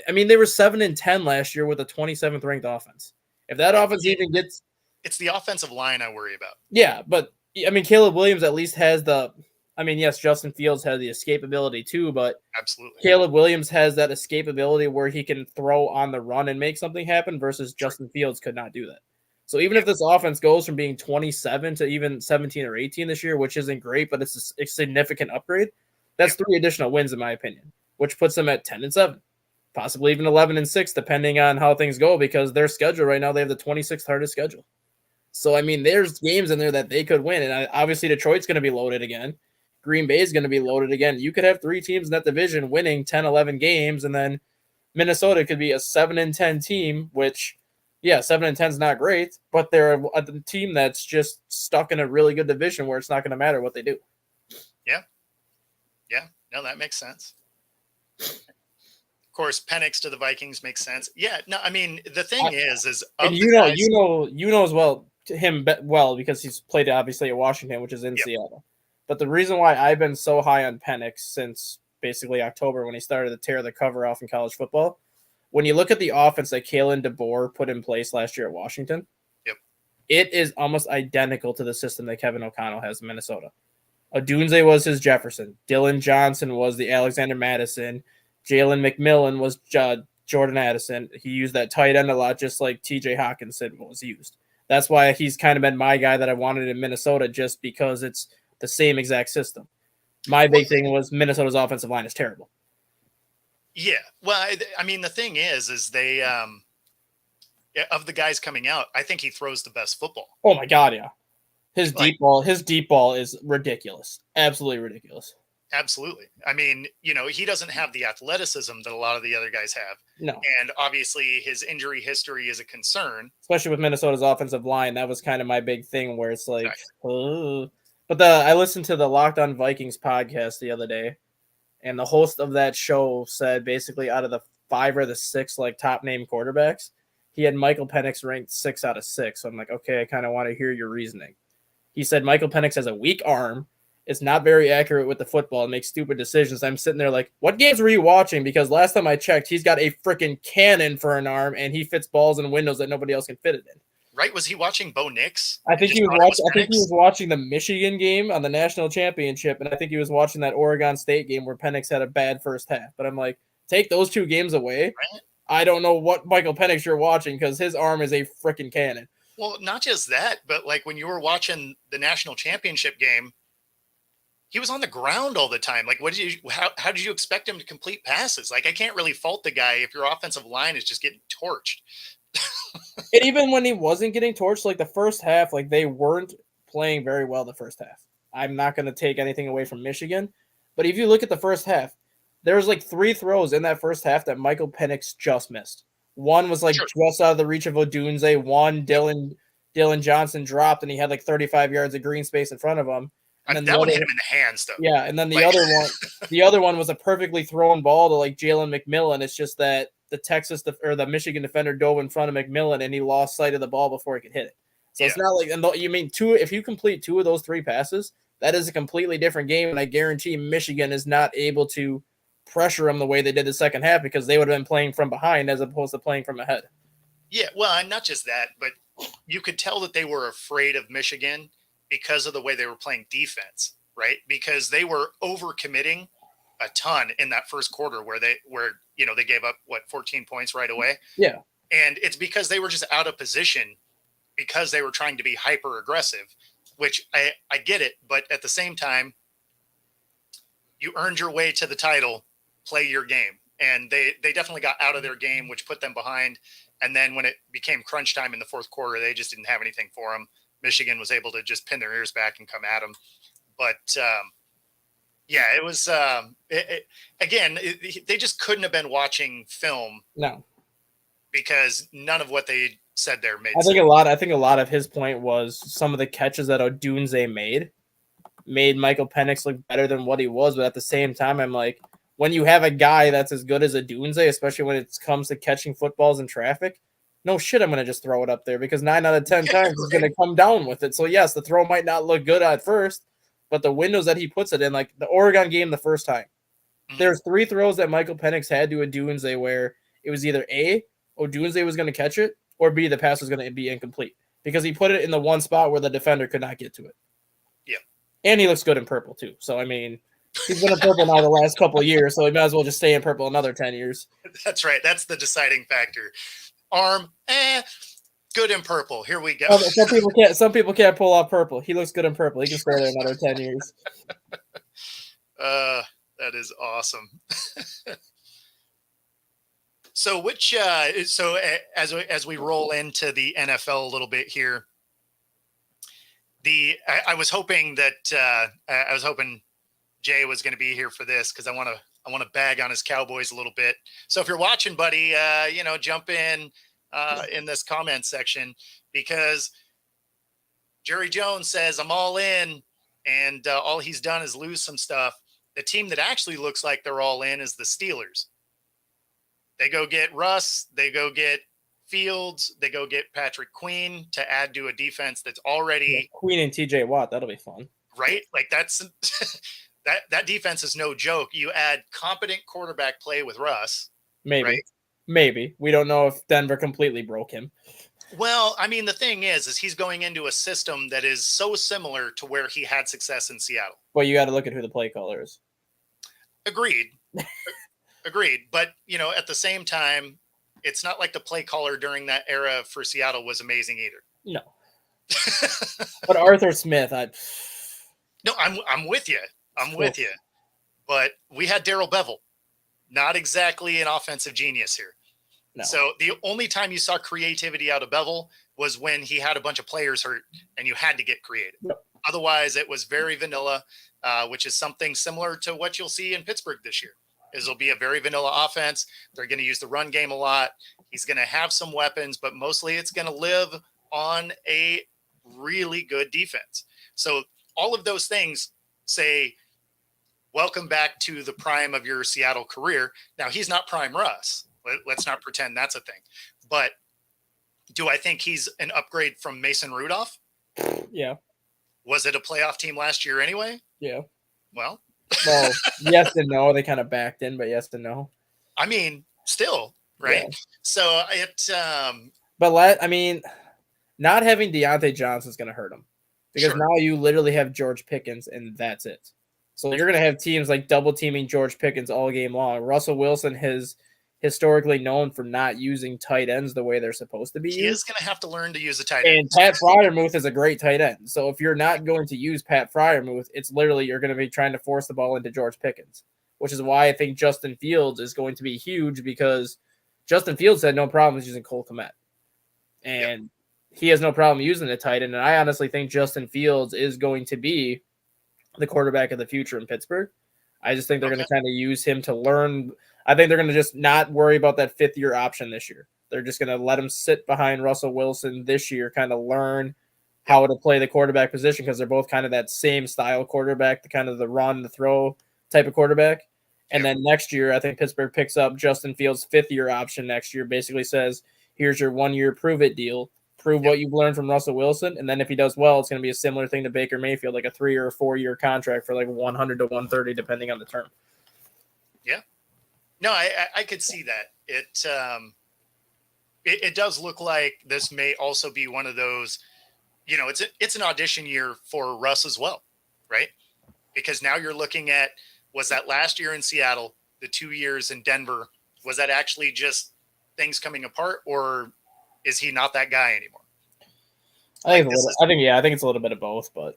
I mean, they were 7-10 last year with a 27th ranked offense. If that offense even gets, it's the offensive line I worry about. Yeah, but I mean, Caleb Williams at least has yes, Justin Fields has the escapability too, but Absolutely. Caleb Williams has that escapability where he can throw on the run and make something happen versus Justin Fields could not do that. So even if this offense goes from being 27 to even 17 or 18 this year, which isn't great, but it's a significant upgrade, that's 3 additional wins in my opinion, which puts them at 10-7, possibly even 11-6, depending on how things go, because their schedule right now, they have the 26th hardest schedule. So, I mean, there's games in there that they could win. And obviously Detroit's going to be loaded again. Green Bay is going to be loaded again. You could have 3 teams in that division winning 10, 11 games, and then Minnesota could be a 7-10 team, which, 7-10 is not great, but they're a team that's just stuck in a really good division where it's not going to matter what they do. Yeah. No, that makes sense. Of course, Penix to the Vikings makes sense. Yeah. No, I mean, the thing is and you know as well him well because he's played obviously at Washington, which is in Seattle. But the reason why I've been so high on Penix since basically October when he started to tear the cover off in college football, when you look at the offense that Kalen DeBoer put in place last year at Washington, it is almost identical to the system that Kevin O'Connell has in Minnesota. Odunze was his Jefferson. Dylan Johnson was the Alexander Madison. Jalen McMillan was Jordan Addison. He used that tight end a lot, just like TJ Hawkinson was used. That's why he's kind of been my guy that I wanted in Minnesota, just because it's the same exact system. My big thing was Minnesota's offensive line is terrible. Yeah. Well, I mean, the thing is they, of the guys coming out, I think he throws the best football. Oh my God. Yeah. His deep ball is ridiculous. Absolutely ridiculous. Absolutely. I mean, he doesn't have the athleticism that a lot of the other guys have. No, And obviously his injury history is a concern. especially with Minnesota's offensive line. That was kind of my big thing where it's like, Exactly. But I listened to the Locked On Vikings podcast the other day, and the host of that show said basically out of the 5 or the 6 like top name quarterbacks, he had Michael Penix ranked 6 out of 6. So I'm like, okay, I kind of want to hear your reasoning. He said Michael Penix has a weak arm, is not very accurate with the football, and makes stupid decisions. I'm sitting there like, what games were you watching? Because last time I checked, he's got a freaking cannon for an arm, and he fits balls in windows that nobody else can fit it in. Right? Was he watching Bo Nix? I think he was watching the Michigan game on the national championship, and I think he was watching that Oregon State game where Penix had a bad first half. But I'm like, take those 2 games away. Right? I don't know what Michael Penix you're watching because his arm is a freaking cannon. Well, not just that, but like when you were watching the national championship game, he was on the ground all the time. Like, how did you expect him to complete passes? Like, I can't really fault the guy if your offensive line is just getting torched. And even when he wasn't getting torched, like the first half, like they weren't playing very well the first half. I'm not going to take anything away from Michigan, but if you look at the first half, there was like 3 throws in that first half that Michael Penix just missed. One was like just out of the reach of Odunze. One, Dylan Johnson dropped, and he had like 35 yards of green space in front of him. And then that one hit him in the hands, though. Yeah, and then the other one was a perfectly thrown ball to like Jalen McMillan. It's just that the Michigan defender dove in front of McMillan, and he lost sight of the ball before he could hit it. So It's not like, and you mean 2, if you complete 2 of those 3 passes, that is a completely different game. And I guarantee Michigan is not able to pressure them the way they did the second half because they would have been playing from behind as opposed to playing from ahead. Yeah, well, and not just that, but you could tell that they were afraid of Michigan because of the way they were playing defense, right? Because they were overcommitting a ton in that first quarter where they gave up 14 points right away. Yeah. And it's because they were just out of position because they were trying to be hyper aggressive, which I get it. But at the same time, you earned your way to the title, play your game. And they definitely got out of their game, which put them behind. And then when it became crunch time in the fourth quarter, they just didn't have anything for them. Michigan was able to just pin their ears back and come at them. But it was they just couldn't have been watching film. No, because none of what they said there made sense. I think a lot of his point was some of the catches that Odunze made Michael Penix look better than what he was. But at the same time, I'm like, when you have a guy that's as good as Odunze, especially when it comes to catching footballs in traffic, no shit, I'm going to just throw it up there because 9 out of 10 times he's going to come down with it. So, yes, the throw might not look good at first, but the windows that he puts it in, like the Oregon game the first time, there's 3 throws that Michael Penix had to Odunze where it was either A, Odunze was going to catch it, or B, the pass was going to be incomplete because he put it in the one spot where the defender could not get to it. Yeah. And he looks good in purple, too. So, I mean, he's been in purple now the last couple of years, so he might as well just stay in purple another 10 years. That's right. That's the deciding factor. Arm, good in purple. Here we go. Some people can't pull off purple. He looks good in purple. He can stay there another 10 years. That is awesome. So as we roll into the NFL a little bit here, I was hoping Jay was going to be here for this because I want to bag on his Cowboys a little bit. So if you're watching, buddy, jump in this comment section because Jerry Jones says I'm all in, and all he's done is lose some stuff. The team that actually looks like they're all in is the Steelers. They go get Russ. They go get Fields. They go get Patrick Queen to add to a defense that's already Queen and TJ Watt. That'll be fun, right? Like that's that defense is no joke. You add competent quarterback play with Russ. Maybe we don't know if Denver completely broke him. Well, I mean, the thing is he's going into a system that is so similar to where he had success in Seattle. Well, you got to look at who the play caller is. Agreed. But, at the same time, it's not like the play caller during that era for Seattle was amazing either. No. But Arthur Smith, No, I'm with you. I'm with you. But we had Darrell Bevell. Not exactly an offensive genius here. No. So the only time you saw creativity out of Bevell was when he had a bunch of players hurt and you had to get creative. No. Otherwise, it was very vanilla, which is something similar to what you'll see in Pittsburgh this year. It'll be a very vanilla offense. They're going to use the run game a lot. He's going to have some weapons, but mostly it's going to live on a really good defense. So all of those things say, welcome back to the prime of your Seattle career. Now, he's not prime Russ. Let's not pretend that's a thing. But do I think he's an upgrade from Mason Rudolph? Yeah. Was it a playoff team last year anyway? Yeah. Well, yes and no. They kind of backed in, but yes and no. I mean, still, right? Yeah. So not having Deontay Johnson is going to hurt him because now you literally have George Pickens and that's it. So you're going to have teams like double teaming George Pickens all game long. Russell Wilson has historically known for not using tight ends the way they're supposed to be used. He is going to have to learn to use a tight end. And Pat Freiermuth is a great tight end. So if you're not going to use Pat Freiermuth, it's literally you're going to be trying to force the ball into George Pickens, which is why I think Justin Fields is going to be huge because Justin Fields had no problems using Cole Kmet. And he has no problem using the tight end. And I honestly think Justin Fields is going to be the quarterback of the future in Pittsburgh. I just think they're going to kind of use him to learn. I think they're going to just not worry about that fifth-year option this year. They're just going to let him sit behind Russell Wilson this year, kind of learn how to play the quarterback position because they're both kind of that same style quarterback, the kind of the run, the throw type of quarterback. And then next year, I think Pittsburgh picks up Justin Fields' fifth-year option next year, basically says, here's your one-year prove-it deal. Prove what you've learned from Russell Wilson. And then if he does well, it's going to be a similar thing to Baker Mayfield, like a 3 or 4 year contract for like 100 to 130, depending on the term. Yeah. No, I could see that. It does look like this may also be one of those, it's an audition year for Russ as well, right? Because now you're looking at, was that last year in Seattle, the 2 years in Denver, was that actually just things coming apart, or is he not that guy anymore? I think it's a little bit of both, but.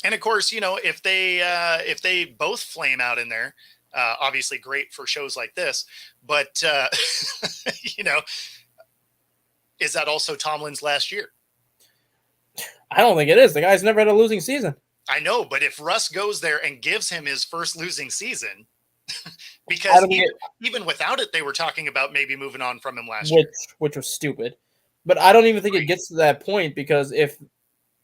And of course, if they both flame out in there, obviously great for shows like this, but is that also Tomlin's last year? I don't think it is. The guy's never had a losing season. I know, but if Russ goes there and gives him his first losing season, because even without it, they were talking about maybe moving on from him last year. Which was stupid. But I don't even think it gets to that point because if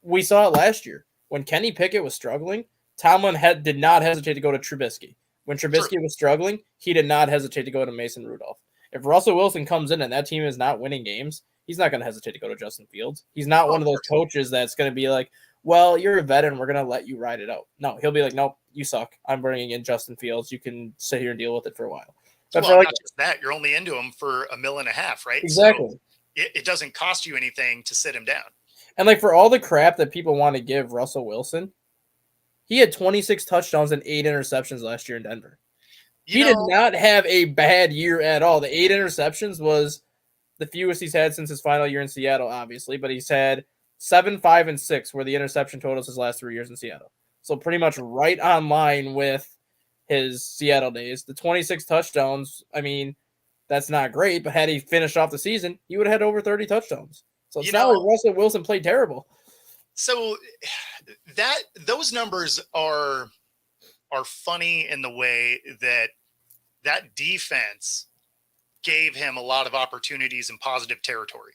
we saw it last year, when Kenny Pickett was struggling, Tomlin did not hesitate to go to Trubisky. When Trubisky was struggling, he did not hesitate to go to Mason Rudolph. If Russell Wilson comes in and that team is not winning games, he's not going to hesitate to go to Justin Fields. He's not one of those coaches that's going to be like, well, you're a veteran, we're going to let you ride it out. No, he'll be like, nope, you suck. I'm bringing in Justin Fields. You can sit here and deal with it for a while. But not just that, you're only into him for $1.5 million, right? Exactly. So it doesn't cost you anything to sit him down. And like for all the crap that people want to give Russell Wilson, he had 26 touchdowns and 8 interceptions last year in Denver. He did not have a bad year at all. The 8 interceptions was the fewest he's had since his final year in Seattle, obviously, but he's had 7, 5, and 6 were the interception totals his last 3 years in Seattle. So pretty much right on line with his Seattle days. The 26 touchdowns, I mean, that's not great, but had he finished off the season, he would have had over 30 touchdowns. So it's not like Russell Wilson played terrible. So those numbers are funny in the way that defense gave him a lot of opportunities in positive territory.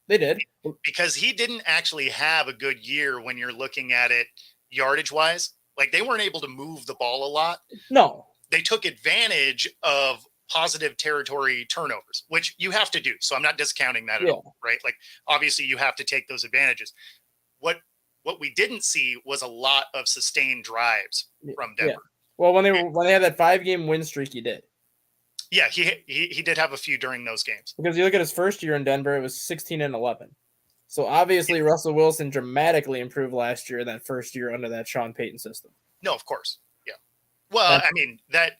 They did. Because he didn't actually have a good year when you're looking at it yardage wise. Like they weren't able to move the ball a lot. No. They took advantage of positive territory turnovers, which you have to do. So I'm not discounting that at all, right? Like obviously you have to take those advantages. What we didn't see was a lot of sustained drives from Denver. Yeah. Well, when they had that 5-game win streak, he did. Yeah, he did have a few during those games. Because you look at his first year in Denver, it was 16-11. So obviously Russell Wilson dramatically improved last year, that first year under that Sean Payton system. No, of course. Yeah. Well, I mean, that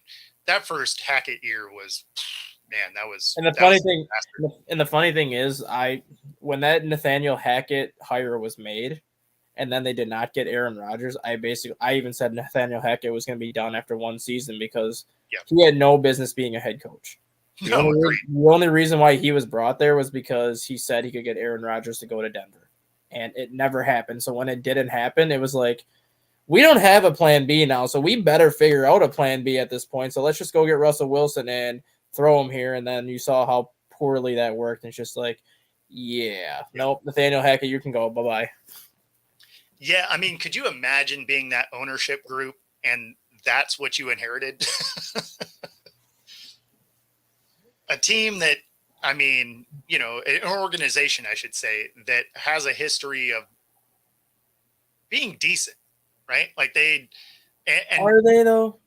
first Hackett year was, man, that was. And the funny thing is, when that Nathaniel Hackett hire was made, and then they did not get Aaron Rodgers, I even said Nathaniel Hackett was going to be done after one season because he had no business being a head coach. The only reason why he was brought there was because he said he could get Aaron Rodgers to go to Denver. and it never happened. So when it didn't happen, it was like, we don't have a plan B now, so we better figure out a plan B at this point. So let's just go get Russell Wilson and throw him here. And then you saw how poorly that worked. And it's just like, yeah, nope, Nathaniel Hackett, you can go. Bye-bye. Yeah, I mean, could you imagine being that ownership group and that's what you inherited? A team that, I mean, you know, an organization, I should say, that has a history of being decent, right? Like they and Are they though?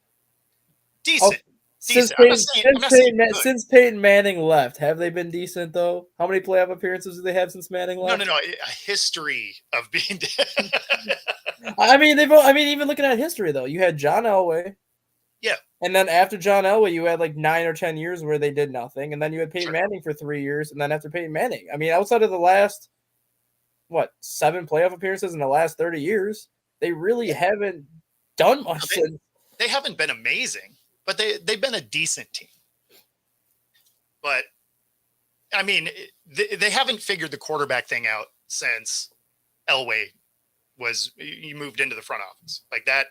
decent. Since Decent. I'm not saying good. Since Peyton Manning left, have they been decent though? How many playoff appearances do they have since Manning left? No. A history of being. I mean, even looking at history though, you had John Elway. Yeah. And then after John Elway, you had like 9 or 10 years where they did nothing, and then you had Peyton Manning for 3 years, and then after Peyton Manning, I mean, outside of the last 7 playoff appearances in the last 30 years, they really haven't done much. They haven't been amazing, but they've been a decent team. But I mean, they haven't figured the quarterback thing out since Elway you moved into the front office like that.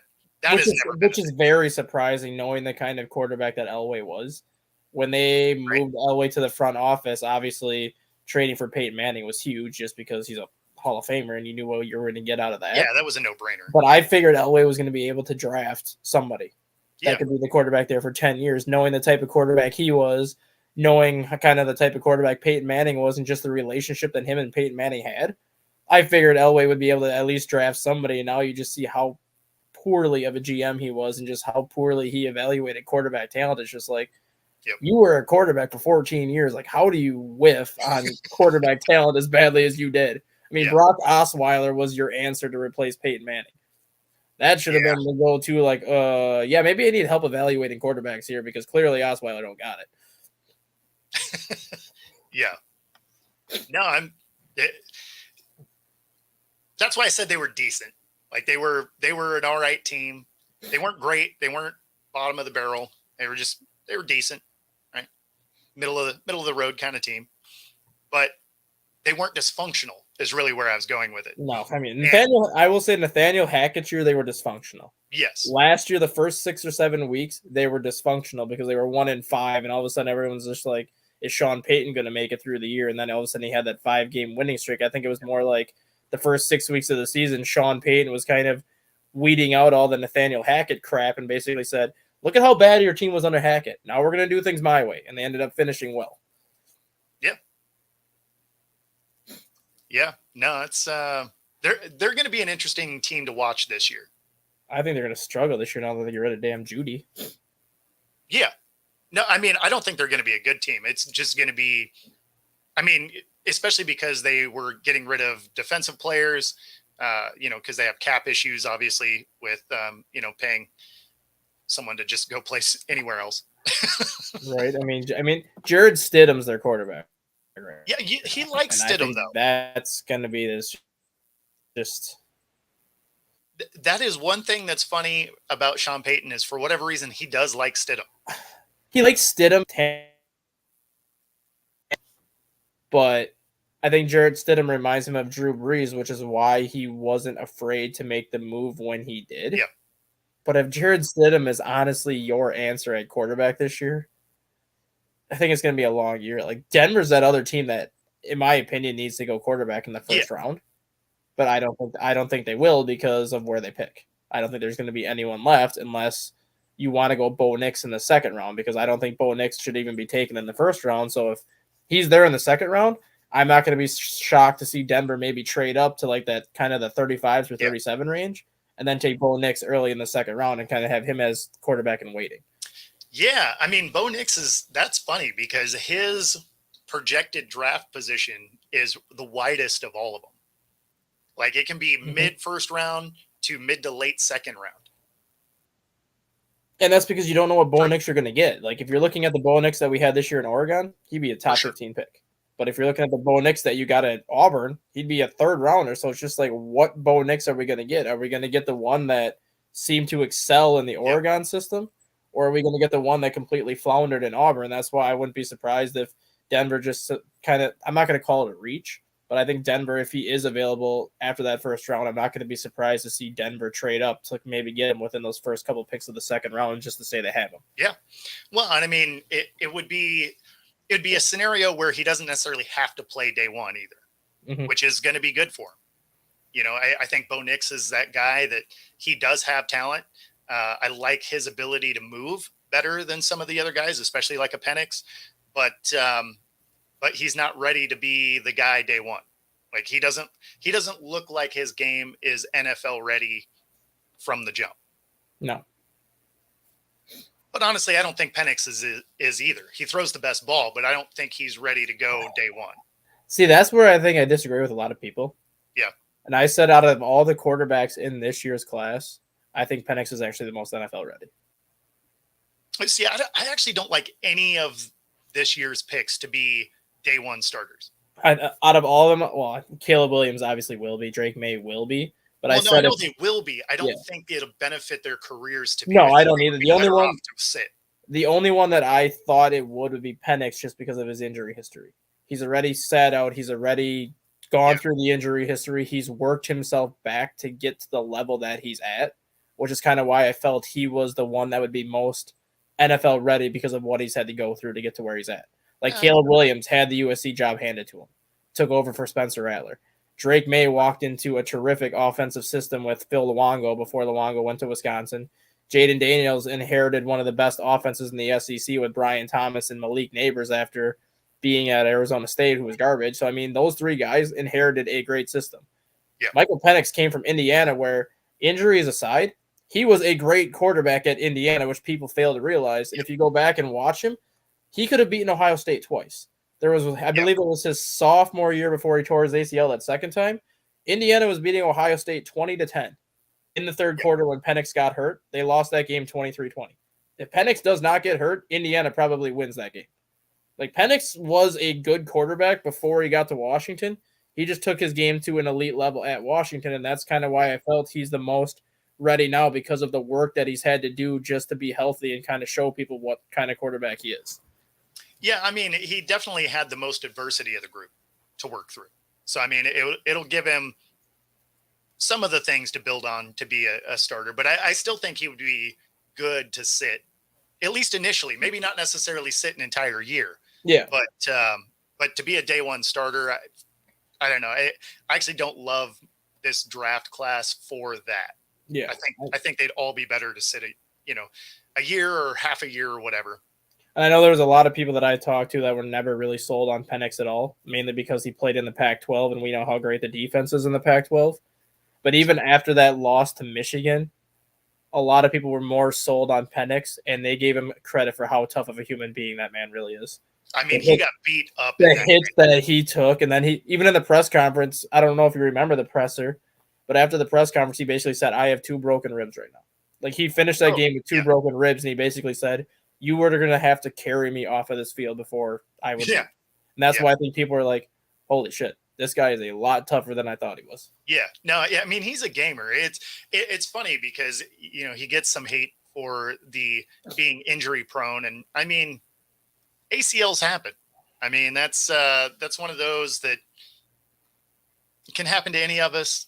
Which is very surprising, knowing the kind of quarterback that Elway was. When they moved Elway to the front office, obviously trading for Peyton Manning was huge, just because he's a Hall of Famer and you knew what you were going to get out of that. Yeah, that was a no-brainer. But I figured Elway was going to be able to draft somebody that could be the quarterback there for 10 years, knowing the type of quarterback he was, knowing kind of the type of quarterback Peyton Manning was, and just the relationship that him and Peyton Manning had. I figured Elway would be able to at least draft somebody, and now you just see how poorly of a GM he was and just how poorly he evaluated quarterback talent. It's just like, you were a quarterback for 14 years. Like, how do you whiff on quarterback talent as badly as you did? I mean, Brock Osweiler was your answer to replace Peyton Manning. That should have been the goal too. Like, maybe I need help evaluating quarterbacks here because clearly Osweiler don't got it. Yeah. No, that's why I said they were decent. Like they were an all right team. They weren't great. They weren't bottom of the barrel. They were decent, right? Middle of the road kind of team. But they weren't dysfunctional is really where I was going with it. No, I mean, I will say Nathaniel Hackett's year, they were dysfunctional. Yes. Last year, the first 6 or 7 weeks, they were dysfunctional because they were 1-5, and all of a sudden everyone's just like, is Sean Payton going to make it through the year? And then all of a sudden he had that 5-game winning streak. I think it was more like the first 6 weeks of the season, Sean Payton was kind of weeding out all the Nathaniel Hackett crap and basically said, look at how bad your team was under Hackett. Now we're going to do things my way. And they ended up finishing well. Yeah. Yeah. No, it's they're going to be an interesting team to watch this year. I think they're going to struggle this year now that they get rid of damn Judy. Yeah. No, I mean, I don't think they're going to be a good team. It's just going to be, I mean, especially because they were getting rid of defensive players, because they have cap issues, obviously, with, paying someone to just go play anywhere else. Right. I mean, Jared Stidham's their quarterback. Right? Yeah, he likes Stidham, though. That's going to be this just. That is one thing that's funny about Sean Payton is for whatever reason, he does like Stidham. He likes Stidham, but I think Jared Stidham reminds him of Drew Brees, which is why he wasn't afraid to make the move when he did. Yeah. But if Jared Stidham is honestly your answer at quarterback this year, I think it's going to be a long year. Like Denver's that other team that, in my opinion, needs to go quarterback in the first round. But I don't think they will because of where they pick. I don't think there's going to be anyone left unless you want to go Bo Nix in the second round, because I don't think Bo Nix should even be taken in the first round. So if he's there in the second round, I'm not going to be shocked to see Denver maybe trade up to like that kind of the 35 or 37 range and then take Bo Nix early in the second round and kind of have him as quarterback in waiting. Yeah. I mean, Bo Nix that's funny because his projected draft position is the widest of all of them. Like it can be mid first round to mid to late second round. And that's because you don't know what Bo Nix you're going to get. Like if you're looking at the Bo Nix that we had this year in Oregon, he'd be a top 15 pick. But if you're looking at the Bo Nix that you got at Auburn, he'd be a third rounder. So it's just like, what Bo Nix are we going to get? Are we going to get the one that seemed to excel in the Oregon system? Or are we going to get the one that completely floundered in Auburn? That's why I wouldn't be surprised if Denver just kind of, I'm not going to call it a reach, But I think Denver, if he is available after that first round, I'm not going to be surprised to see Denver trade up to maybe get him within those first couple picks of the second round just to say they have him. Yeah. Well, and I mean, it would be a scenario where he doesn't necessarily have to play day one either, which is going to be good for him. You know, I think Bo Nix is that guy that he does have talent. I like his ability to move better than some of the other guys, especially like a Penix, but he's not ready to be the guy day one. Like he doesn't look like his game is NFL ready from the jump. No. But honestly, I don't think Penix is either. He throws the best ball, but I don't think he's ready to go day one. See, that's where I think I disagree with a lot of people. Yeah. And I said out of all the quarterbacks in this year's class, I think Penix is actually the most NFL ready. See, I actually don't like any of this year's picks to be day one starters. Out of all of them, well, Caleb Williams obviously will be. Drake May will be. But well, I know if, they will be. I don't think it'll benefit their careers to be. No, I don't either. The only one to sit. The only one that I thought it would be Penix just because of his injury history. He's already sat out. He's already gone through the injury history. He's worked himself back to get to the level that he's at, which is kind of why I felt he was the one that would be most NFL ready because of what he's had to go through to get to where he's at. Like Caleb Williams had the USC job handed to him, took over for Spencer Rattler. Drake May walked into a terrific offensive system with Phil Luongo before Luongo went to Wisconsin. Jaden Daniels inherited one of the best offenses in the SEC with Brian Thomas and Malik Neighbors after being at Arizona State, who was garbage. So, I mean, those three guys inherited a great system. Yeah. Michael Penix came from Indiana where, injuries aside, he was a great quarterback at Indiana, which people fail to realize. And if you go back and watch him, he could have beaten Ohio State twice. There was, I believe it was his sophomore year before he tore his ACL that second time. Indiana was beating Ohio State 20-10 in the third quarter when Penix got hurt. They lost that game 23-20. If Penix does not get hurt, Indiana probably wins that game. Like, Penix was a good quarterback before he got to Washington. He just took his game to an elite level at Washington, and that's kind of why I felt he's the most ready now because of the work that he's had to do just to be healthy and kind of show people what kind of quarterback he is. Yeah, I mean, he definitely had the most adversity of the group to work through. So, I mean, it'll give him some of the things to build on to be a starter. But I still think he would be good to sit, at least initially. Maybe not necessarily sit an entire year. Yeah. But to be a day one starter, I don't know. I actually don't love this draft class for that. Yeah. I think they'd all be better to sit a year or half a year or whatever. And I know there was a lot of people that I talked to that were never really sold on Penix at all, mainly because he played in the Pac-12, and we know how great the defense is in the Pac-12. But even after that loss to Michigan, a lot of people were more sold on Penix, and they gave him credit for how tough of a human being that man really is. I mean, he got beat up. The hits that he took, and then he, even in the press conference, I don't know if you remember the presser, but after the press conference, he basically said, "I have 2 broken ribs right now." Like, he finished that game with 2 broken ribs, and he basically said, "You were going to have to carry me off of this field before I was." Yeah. And that's why I think people are like, "Holy shit, this guy is a lot tougher than I thought he was." Yeah. No, yeah, I mean, he's a gamer. It's funny because, he gets some hate for the being injury prone. And I mean, ACLs happen. I mean, that's one of those that can happen to any of us.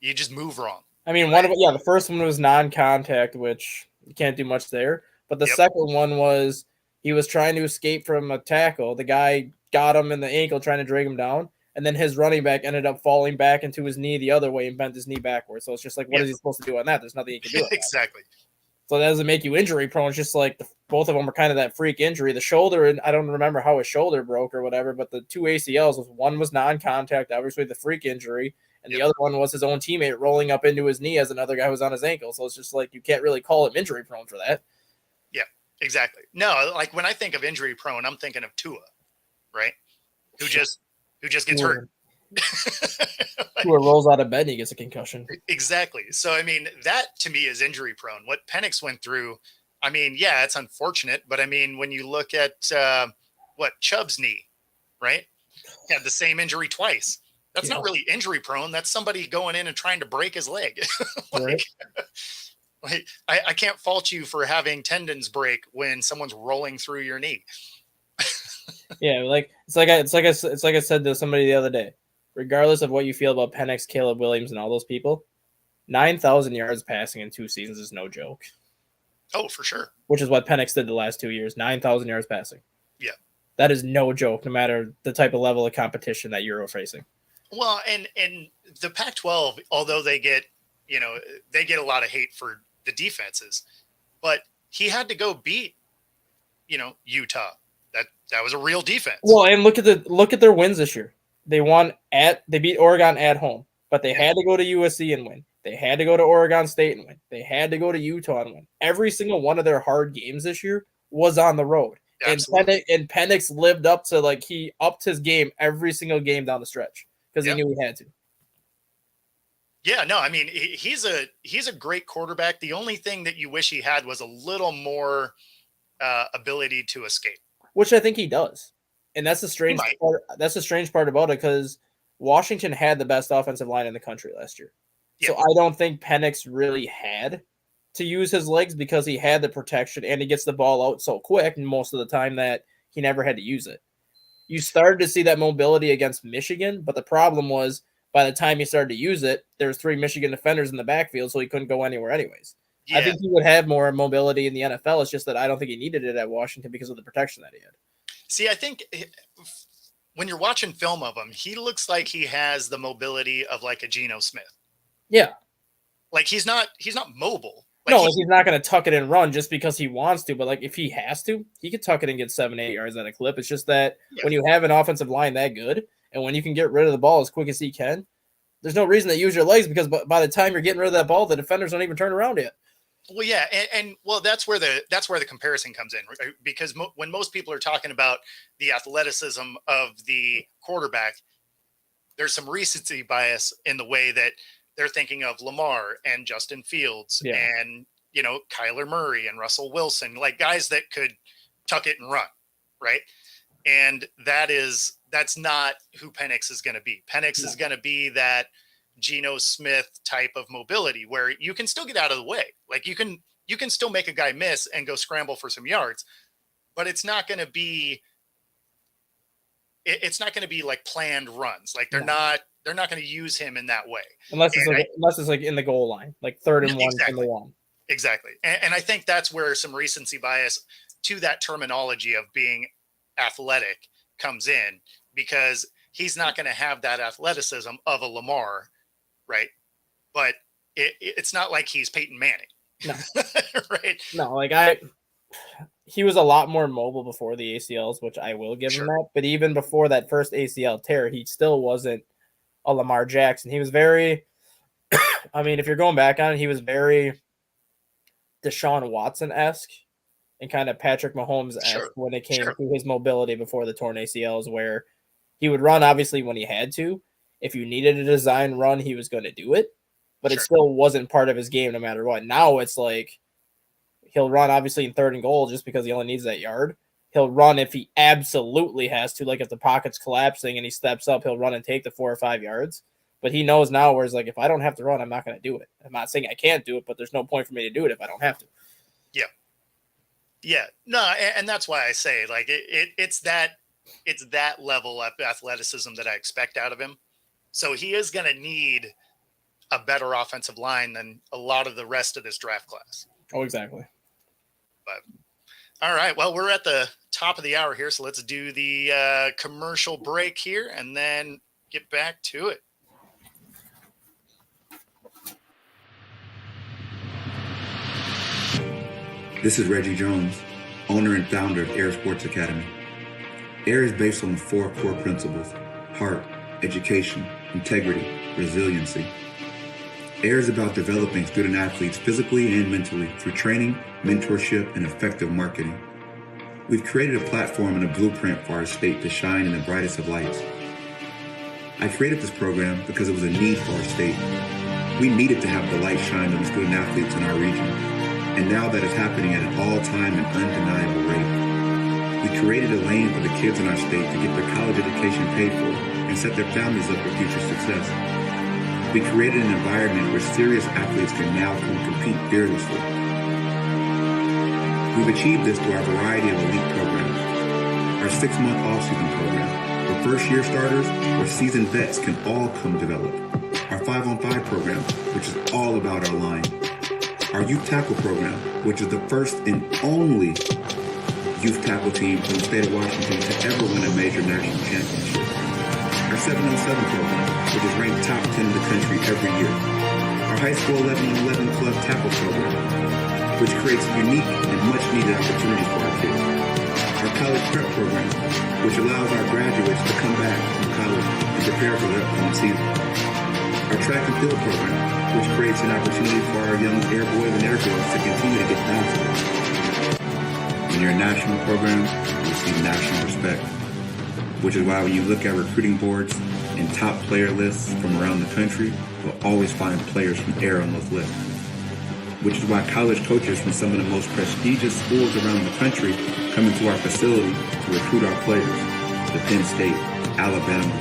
You just move wrong. I mean, the first one was non-contact, which you can't do much there. But the second one was he was trying to escape from a tackle. The guy got him in the ankle trying to drag him down. And then his running back ended up falling back into his knee the other way and bent his knee backwards. So it's just like, what is he supposed to do on that? There's nothing he can do. Exactly. So that doesn't make you injury prone. It's just like both of them are kind of that freak injury. The shoulder, and I don't remember how his shoulder broke or whatever, but the 2 ACLs, one was non-contact, obviously the freak injury, and the other one was his own teammate rolling up into his knee as another guy was on his ankle. So it's just like you can't really call him injury prone for that. Yeah, exactly. No, like when I think of injury prone, I'm thinking of Tua, right? Who just gets hurt. Tua rolls out of bed and he gets a concussion. Exactly. So, I mean, that to me is injury prone. What Penix went through, I mean, yeah, it's unfortunate. But, I mean, when you look at Chubb's knee, right? He had the same injury twice. That's not really injury prone. That's somebody going in and trying to break his leg. I can't fault you for having tendons break when someone's rolling through your knee. Yeah, like it's like I said to somebody the other day. regardless of what you feel about Penix, Caleb Williams, and all those people, 9,000 yards passing in 2 seasons is no joke. Oh, for sure. Which is what Penix did the last 2 years, 9,000 yards passing. Yeah. That is no joke, no matter the type of level of competition that you're facing. Well, and the Pac-12, although they get a lot of hate for the defenses, but he had to go beat, Utah. That was a real defense. Well, and look at their wins this year. They beat Oregon at home, but they had to go to USC and win. They had to go to Oregon State and win. They had to go to Utah and win. Every single one of their hard games this year was on the road. Absolutely. And Penix lived up to he upped his game every single game down the stretch because he knew he had to. Yeah, no, I mean he's a great quarterback. The only thing that you wish he had was a little more ability to escape, which I think he does. And that's the strange part. That's the strange part about it because Washington had the best offensive line in the country last year. Yeah. So I don't think Penix really had to use his legs because he had the protection and he gets the ball out so quick and most of the time that he never had to use it. You started to see that mobility against Michigan, but the problem was by the time he started to use it, there's 3 Michigan defenders in the backfield, so he couldn't go anywhere anyways. Yeah. I think he would have more mobility in the NFL. It's just that I don't think he needed it at Washington because of the protection that he had. See, I think when you're watching film of him, he looks like he has the mobility of like a Geno Smith. Yeah. Like he's not mobile. Like he's not going to tuck it and run just because he wants to. But if he has to, he could tuck it and get 7-8 yards at a clip. It's just that when you have an offensive line that good and when you can get rid of the ball as quick as he can, there's no reason to use your legs because by the time you're getting rid of that ball, the defenders don't even turn around yet. Well, yeah, and that's where the comparison comes in, right? Because when most people are talking about the athleticism of the quarterback, there's some recency bias in the way that they're thinking of Lamar and Justin Fields and Kyler Murray and Russell Wilson, like guys that could tuck it and run, right? And that's not who Penix is going to be. Penix is going to be that Geno Smith type of mobility where you can still get out of the way. Like you can still make a guy miss and go scramble for some yards, but it's not going to be like planned runs. Like they're not going to use him in that way. Unless it's like in the goal line, like 3rd and 1 from the 1. Exactly. And I think that's where some recency bias to that terminology of being athletic comes in because he's not going to have that athleticism of a Lamar. Right. But it's not like he's Peyton Manning. No. Right. No, he was a lot more mobile before the ACLs, which I will give him that. But even before that first ACL tear, he still wasn't a Lamar Jackson. He was very, if you're going back on it, he was very Deshaun Watson-esque and kind of Patrick Mahomes-esque when it came to his mobility before the torn ACLs, where he would run obviously when he had to. If you needed a design run, he was going to do it, but it still wasn't part of his game no matter what. Now it's like he'll run obviously in 3rd and goal just because he only needs that yard. He'll run if he absolutely has to, like if the pocket's collapsing and he steps up, he'll run and take the 4 or 5 yards. But he knows now where it's like, if I don't have to run, I'm not going to do it. I'm not saying I can't do it, but there's no point for me to do it if I don't have to. Yeah. Yeah. No, and that's why I say like it's that level of athleticism that I expect out of him. So he is going to need a better offensive line than a lot of the rest of this draft class. Oh, exactly. But all right. Well, we're at the top of the hour here, so let's do the commercial break here and then get back to it. This is Reggie Jones, owner and founder of Air Sports Academy. Air is based on 4 core principles: heart, education, integrity, resiliency. AIR is about developing student athletes physically and mentally through training, mentorship, and effective marketing. We've created a platform and a blueprint for our state to shine in the brightest of lights. I created this program because it was a need for our state. We needed to have the light shine on the student athletes in our region, and now that is happening at an all-time and undeniable rate. We created a lane for the kids in our state to get their college education paid for and set their families up for future success. We created an environment where serious athletes can now come compete fearlessly. We've achieved this through our variety of elite programs. Our 6-month off-season program, where first-year starters or seasoned vets can all come develop. Our 5-on-5 program, which is all about our line. Our youth tackle program, which is the first and only youth tackle team from the state of Washington to ever win a major national championship. Our 7-on-7 program, which is ranked top 10 in the country every year. Our high school 11-on-11 club tackle program, which creates unique and much-needed opportunities for our kids. Our college prep program, which allows our graduates to come back from college and prepare for the upcoming season. Our track and field program, which creates an opportunity for our young air boys and air girls to continue to get faster. When you're a national program, you receive national respect, which is why when you look at recruiting boards and top player lists from around the country, you'll always find players from Air on those lists. Which is why college coaches from some of the most prestigious schools around the country come into our facility to recruit our players. The Penn State, Alabama,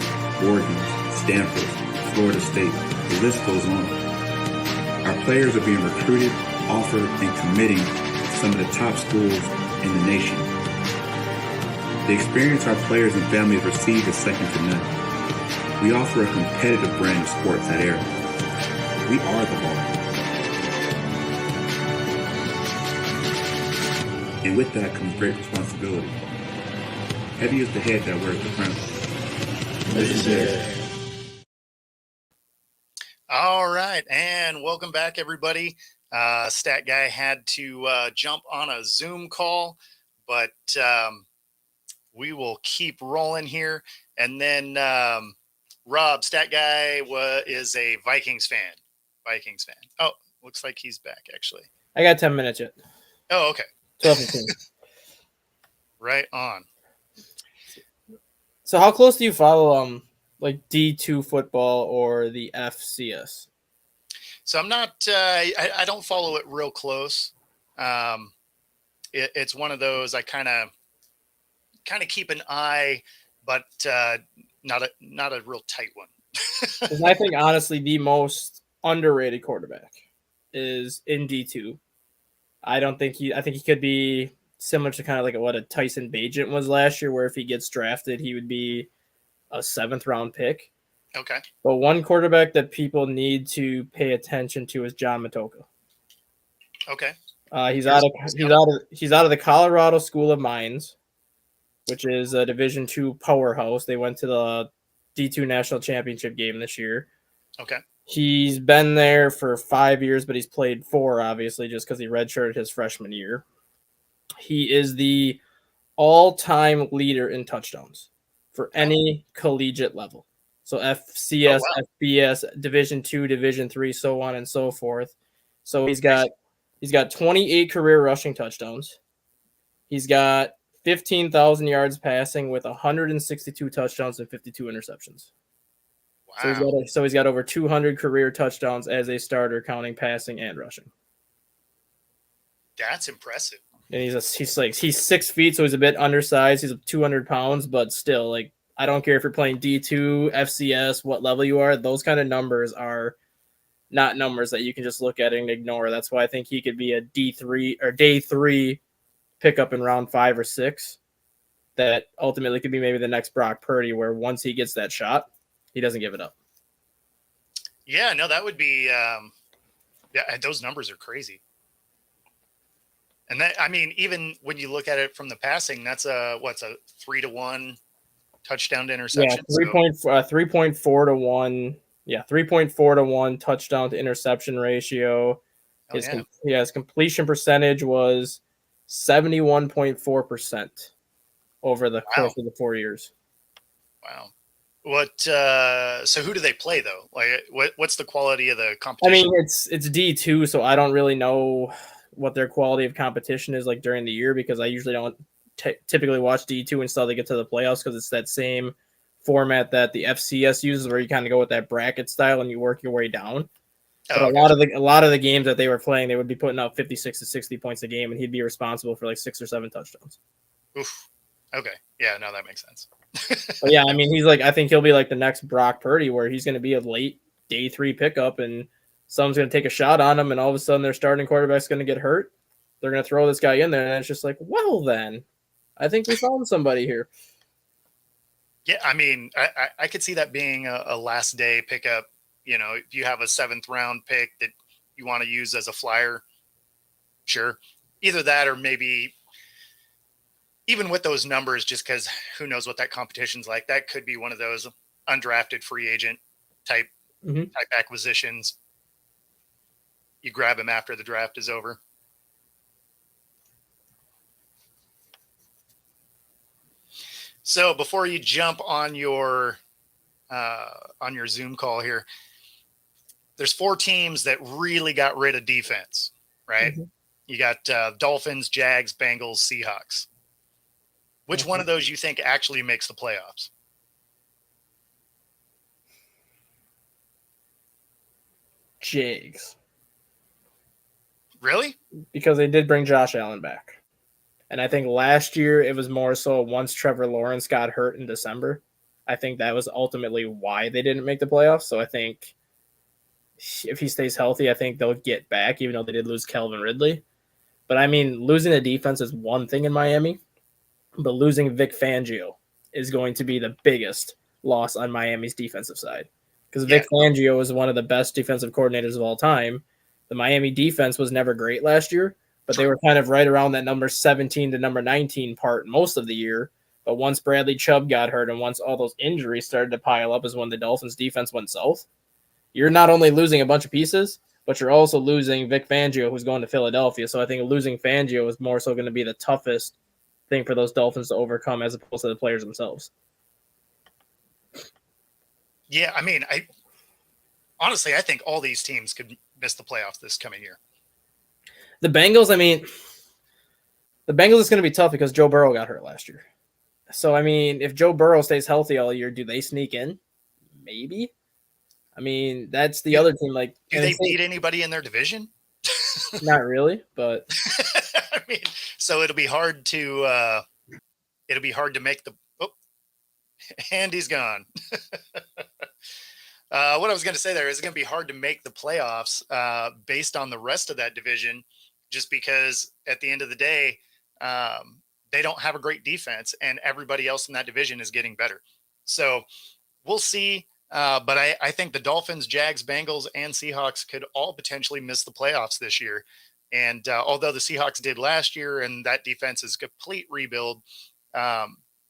Oregon, Stanford, Florida State, the list goes on. Our players are being recruited, offered, and committing to some of the top schools in the nation. The experience our players and families receive is second to none. We offer a competitive brand of sports at Air. We are the ball. And with that comes great responsibility. Heavy is the head that wears the crown. This is Air. All right, and welcome back, everybody. Stat Guy had to jump on a Zoom call, but we will keep rolling here. And then Rob, Stat Guy, is a Vikings fan. Oh, looks like he's back, actually. I got 10 minutes yet. Oh, okay. 12 and 10. Right on. So how close do you follow like D2 football or the FCS? So I'm not. I don't follow it real close. It's one of those I kind of keep an eye, but not a real tight one. Because I think honestly the most underrated quarterback is in D2. I think he could be similar to kind of like what a Tyson Bagent was last year, where if he gets drafted, he would be a 7th round pick. Okay. But one quarterback that people need to pay attention to is John Matoka. Okay. He's out of the Colorado School of Mines, which is a Division II powerhouse. They went to the D2 national championship game this year. Okay. He's been there for 5 years, but he's played 4, obviously, just because he redshirted his freshman year. He is the all-time leader in touchdowns for any collegiate level. So FCS, FBS, Division II, Division III, so on and so forth. So he's got 28 career rushing touchdowns. He's got 15,000 yards passing with 162 touchdowns and 52 interceptions. Wow. So he's got over 200 career touchdowns as a starter, counting passing and rushing. That's impressive. And he's 6 feet, so he's a bit undersized. He's 200 pounds, but still, like, I don't care if you're playing D2, FCS, what level you are. Those kind of numbers are not numbers that you can just look at and ignore. That's why I think he could be a D3 or day 3 pickup in round 5 or 6. That ultimately could be maybe the next Brock Purdy, where once he gets that shot, he doesn't give it up. Yeah, no, that would be. Yeah, those numbers are crazy. And that, I mean, even when you look at it from the passing, that's a 3-to-1 touchdown to interception. Yeah, 3.4 to 1. Yeah, 3.4 to 1 touchdown to interception ratio. His completion percentage was 71.4% over the course of the 4 years. Wow. So who do they play though? Like what's the quality of the competition? I mean, it's D2, so I don't really know what their quality of competition is like during the year, because I usually don't typically watch D2 until they get to the playoffs, because it's that same format that the FCS uses, where you kind of go with that bracket style and you work your way down. But a lot of the games that they were playing, they would be putting up 56 to 60 points a game, and he'd be responsible for like 6 or 7 touchdowns. Oof. Okay. Yeah, no, that makes sense. But yeah, I mean, I think he'll be like the next Brock Purdy, where he's going to be a late day 3 pickup, and someone's going to take a shot on him, and all of a sudden their starting quarterback's going to get hurt. They're going to throw this guy in there, and it's just like, well, then I think we found somebody here. Yeah, I mean, I could see that being a last day pickup. You know, if you have a 7th round pick that you want to use as a flyer, sure. Either that or maybe even with those numbers, just because who knows what that competition's like, that could be one of those undrafted free agent type type acquisitions. You grab him after the draft is over. So before you jump on your Zoom call here, there's 4 teams that really got rid of defense, right? Mm-hmm. You got Dolphins, Jags, Bengals, Seahawks. Which one of those you think actually makes the playoffs? Jags. Really? Because they did bring Josh Allen back. And I think last year it was more so once Trevor Lawrence got hurt in December. I think that was ultimately why they didn't make the playoffs. So I think if he stays healthy, I think they'll get back, even though they did lose Calvin Ridley. But I mean, losing the defense is one thing in Miami, but losing Vic Fangio is going to be the biggest loss on Miami's defensive side. Because Vic Fangio is one of the best defensive coordinators of all time. The Miami defense was never great last year, but they were kind of right around that number 17 to number 19 part most of the year. But once Bradley Chubb got hurt and once all those injuries started to pile up is when the Dolphins defense went south. You're not only losing a bunch of pieces, but you're also losing Vic Fangio, who's going to Philadelphia. So I think losing Fangio is more so going to be the toughest thing for those Dolphins to overcome as opposed to the players themselves. Yeah, I mean, honestly, I think all these teams could miss the playoffs this coming year. The Bengals, I mean, the Bengals is going to be tough because Joe Burrow got hurt last year. So, I mean, if Joe Burrow stays healthy all year, do they sneak in? Maybe. I mean, that's the other team. Like, do they beat anybody in their division? Not really, but I mean, so it'll be hard to make the. Oh, Andy's gone. What I was going to say there is it's going to be hard to make the playoffs based on the rest of that division, just because at the end of the day, they don't have a great defense, and everybody else in that division is getting better. So we'll see. But I think the Dolphins, Jags, Bengals, and Seahawks could all potentially miss the playoffs this year. And although the Seahawks did last year, and that defense is a complete rebuild, the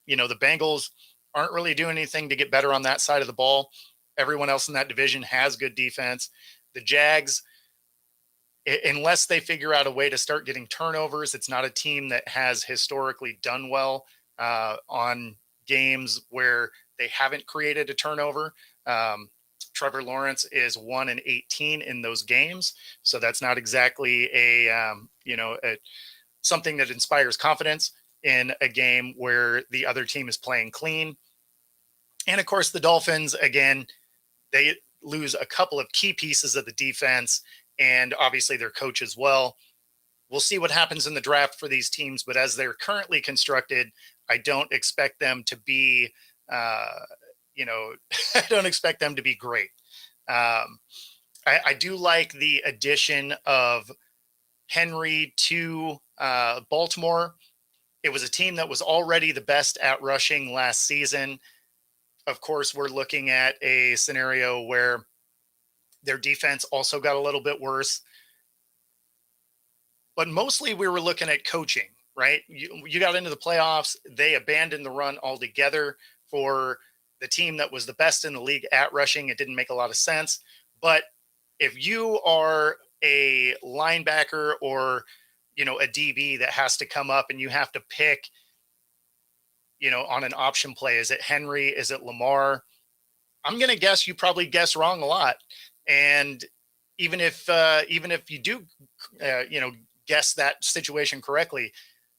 Bengals aren't really doing anything to get better on that side of the ball. Everyone else in that division has good defense. The Jags, unless they figure out a way to start getting turnovers, it's not a team that has historically done well on games where they haven't created a turnover. Trevor Lawrence is 1-18 in those games. So that's not exactly something that inspires confidence in a game where the other team is playing clean. And of course, the Dolphins, again, they lose a couple of key pieces of the defense and obviously their coach as well. We'll see what happens in the draft for these teams, but as they're currently constructed, I don't expect them to be, I don't expect them to be great. I do like the addition of Henry to Baltimore. It was a team that was already the best at rushing last season. Of course, we're looking at a scenario where their defense also got a little bit worse. But mostly we were looking at coaching, right? You got into the playoffs. They abandoned the run altogether for the team that was the best in the league at rushing. It didn't make a lot of sense. But if you are a linebacker or, a DB that has to come up and you have to pick, on an option play, is it Henry? Is it Lamar? I'm going to guess you probably guess wrong a lot. And even if you do, guess that situation correctly,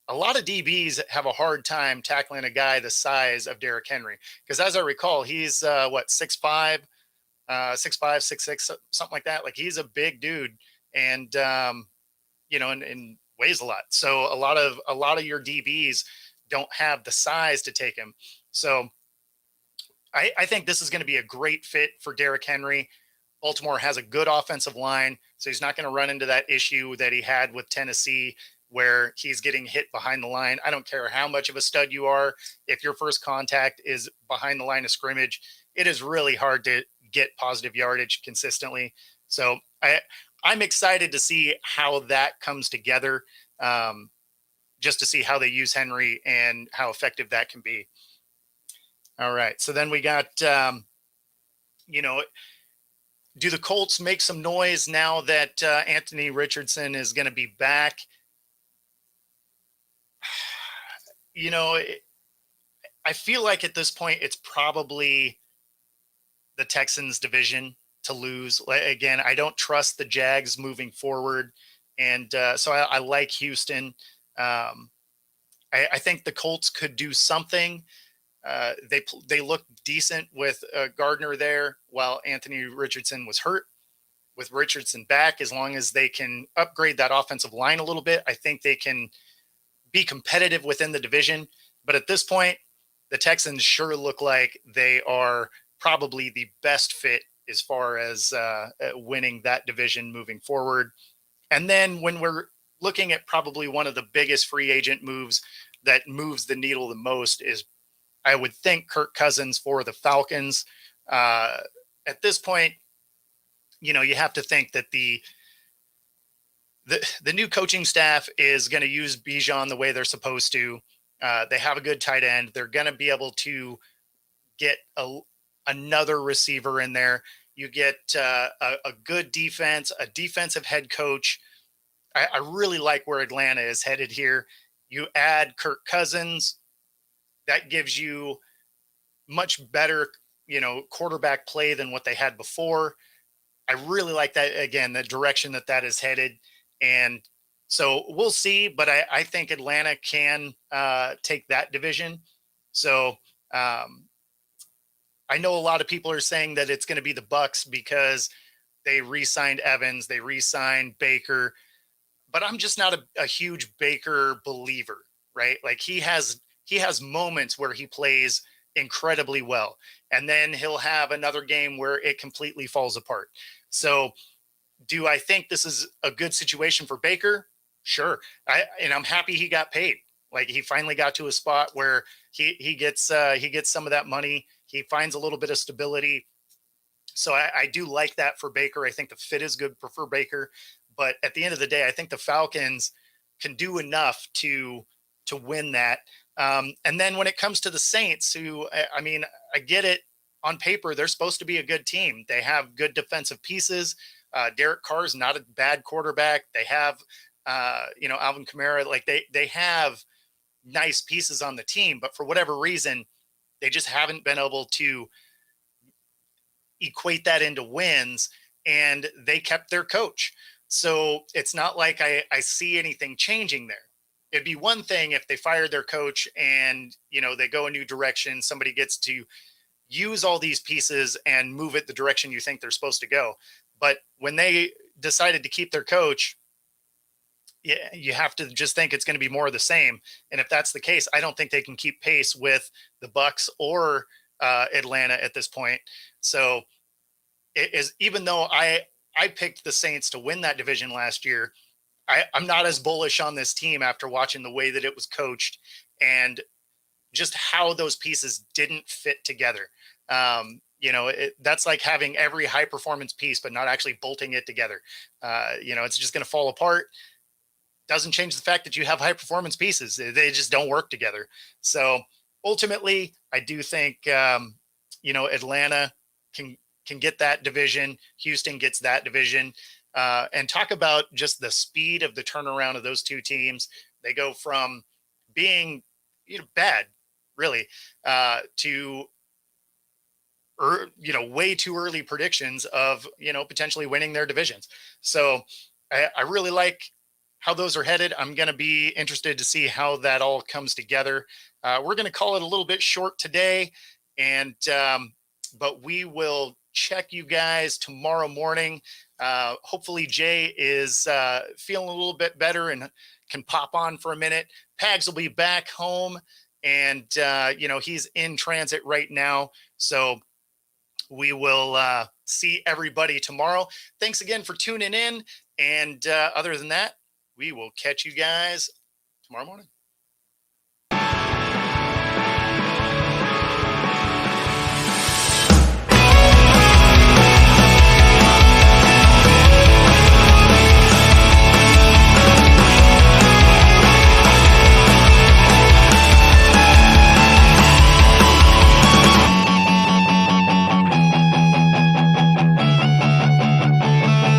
a lot of DBs have a hard time tackling a guy the size of Derrick Henry. Because as I recall, he's 6'5", 6'6", something like that. Like, he's a big dude and, and weighs a lot. So a lot of your DBs don't have the size to take him. So I think this is going to be a great fit for Derrick Henry. Baltimore has a good offensive line, so he's not going to run into that issue that he had with Tennessee where he's getting hit behind the line. I don't care how much of a stud you are. If your first contact is behind the line of scrimmage, it is really hard to get positive yardage consistently. So I'm excited to see how that comes together, just to see how they use Henry and how effective that can be. All right. So then we got, do the Colts make some noise now that Anthony Richardson is going to be back? I feel like at this point, it's probably the Texans division to lose. Again, I don't trust the Jags moving forward. And so I like Houston. I think the Colts could do something. They look decent with Gardner there while Anthony Richardson was hurt. With Richardson back, as long as they can upgrade that offensive line a little bit, I think they can be competitive within the division. But at this point, the Texans sure look like they are probably the best fit as far as winning that division moving forward. And then when we're looking at probably one of the biggest free agent moves that moves the needle the most is, I would think, Kirk Cousins for the Falcons. At this point, you have to think that the new coaching staff is going to use Bijan the way they're supposed to. They have a good tight end. They're going to be able to get another receiver in there. You get a good defense, a defensive head coach. I really like where Atlanta is headed here. You add Kirk Cousins. That gives you much better, quarterback play than what they had before. I really like that, again, the direction that is headed. And so we'll see, but I think Atlanta can take that division. So I know a lot of people are saying that it's going to be the Bucs because they re-signed Evans, they re-signed Baker, but I'm just not a huge Baker believer, right? Like he has moments where he plays incredibly well, and then he'll have another game where it completely falls apart. So do I think this is a good situation for Baker? Sure. And I'm happy he got paid. Like he finally got to a spot where he gets some of that money. He finds a little bit of stability. So I do like that for Baker. I think the fit is good for Baker, but at the end of the day, I think the Falcons can do enough to win that. And then when it comes to the Saints, who, I get it, on paper, they're supposed to be a good team. They have good defensive pieces. Derek Carr's not a bad quarterback. They have, Alvin Kamara. Like they have nice pieces on the team, but for whatever reason, they just haven't been able to equate that into wins, and they kept their coach. So it's not like I see anything changing there. It'd be one thing if they fired their coach and, they go a new direction. Somebody gets to use all these pieces and move it the direction you think they're supposed to go. But when they decided to keep their coach, you have to just think it's going to be more of the same. And if that's the case, I don't think they can keep pace with the Bucs or Atlanta at this point. So it is, even though I picked the Saints to win that division last year, I'm not as bullish on this team after watching the way that it was coached and just how those pieces didn't fit together. That's like having every high performance piece, but not actually bolting it together. It's just going to fall apart. Doesn't change the fact that you have high performance pieces. They just don't work together. So ultimately, I do think, Atlanta can get that division. Houston gets that division. And talk about just the speed of the turnaround of those two teams. They go from being bad, really, to way too early predictions of potentially winning their divisions. So I really like how those are headed. I'm going to be interested to see how that all comes together. We're going to call it a little bit short today, and but we will check you guys tomorrow morning. Hopefully Jay is feeling a little bit better and can pop on for a minute. Pags will be back home, and he's in transit right now. So we will see everybody tomorrow. Thanks again for tuning in. And other than that, we will catch you guys tomorrow morning.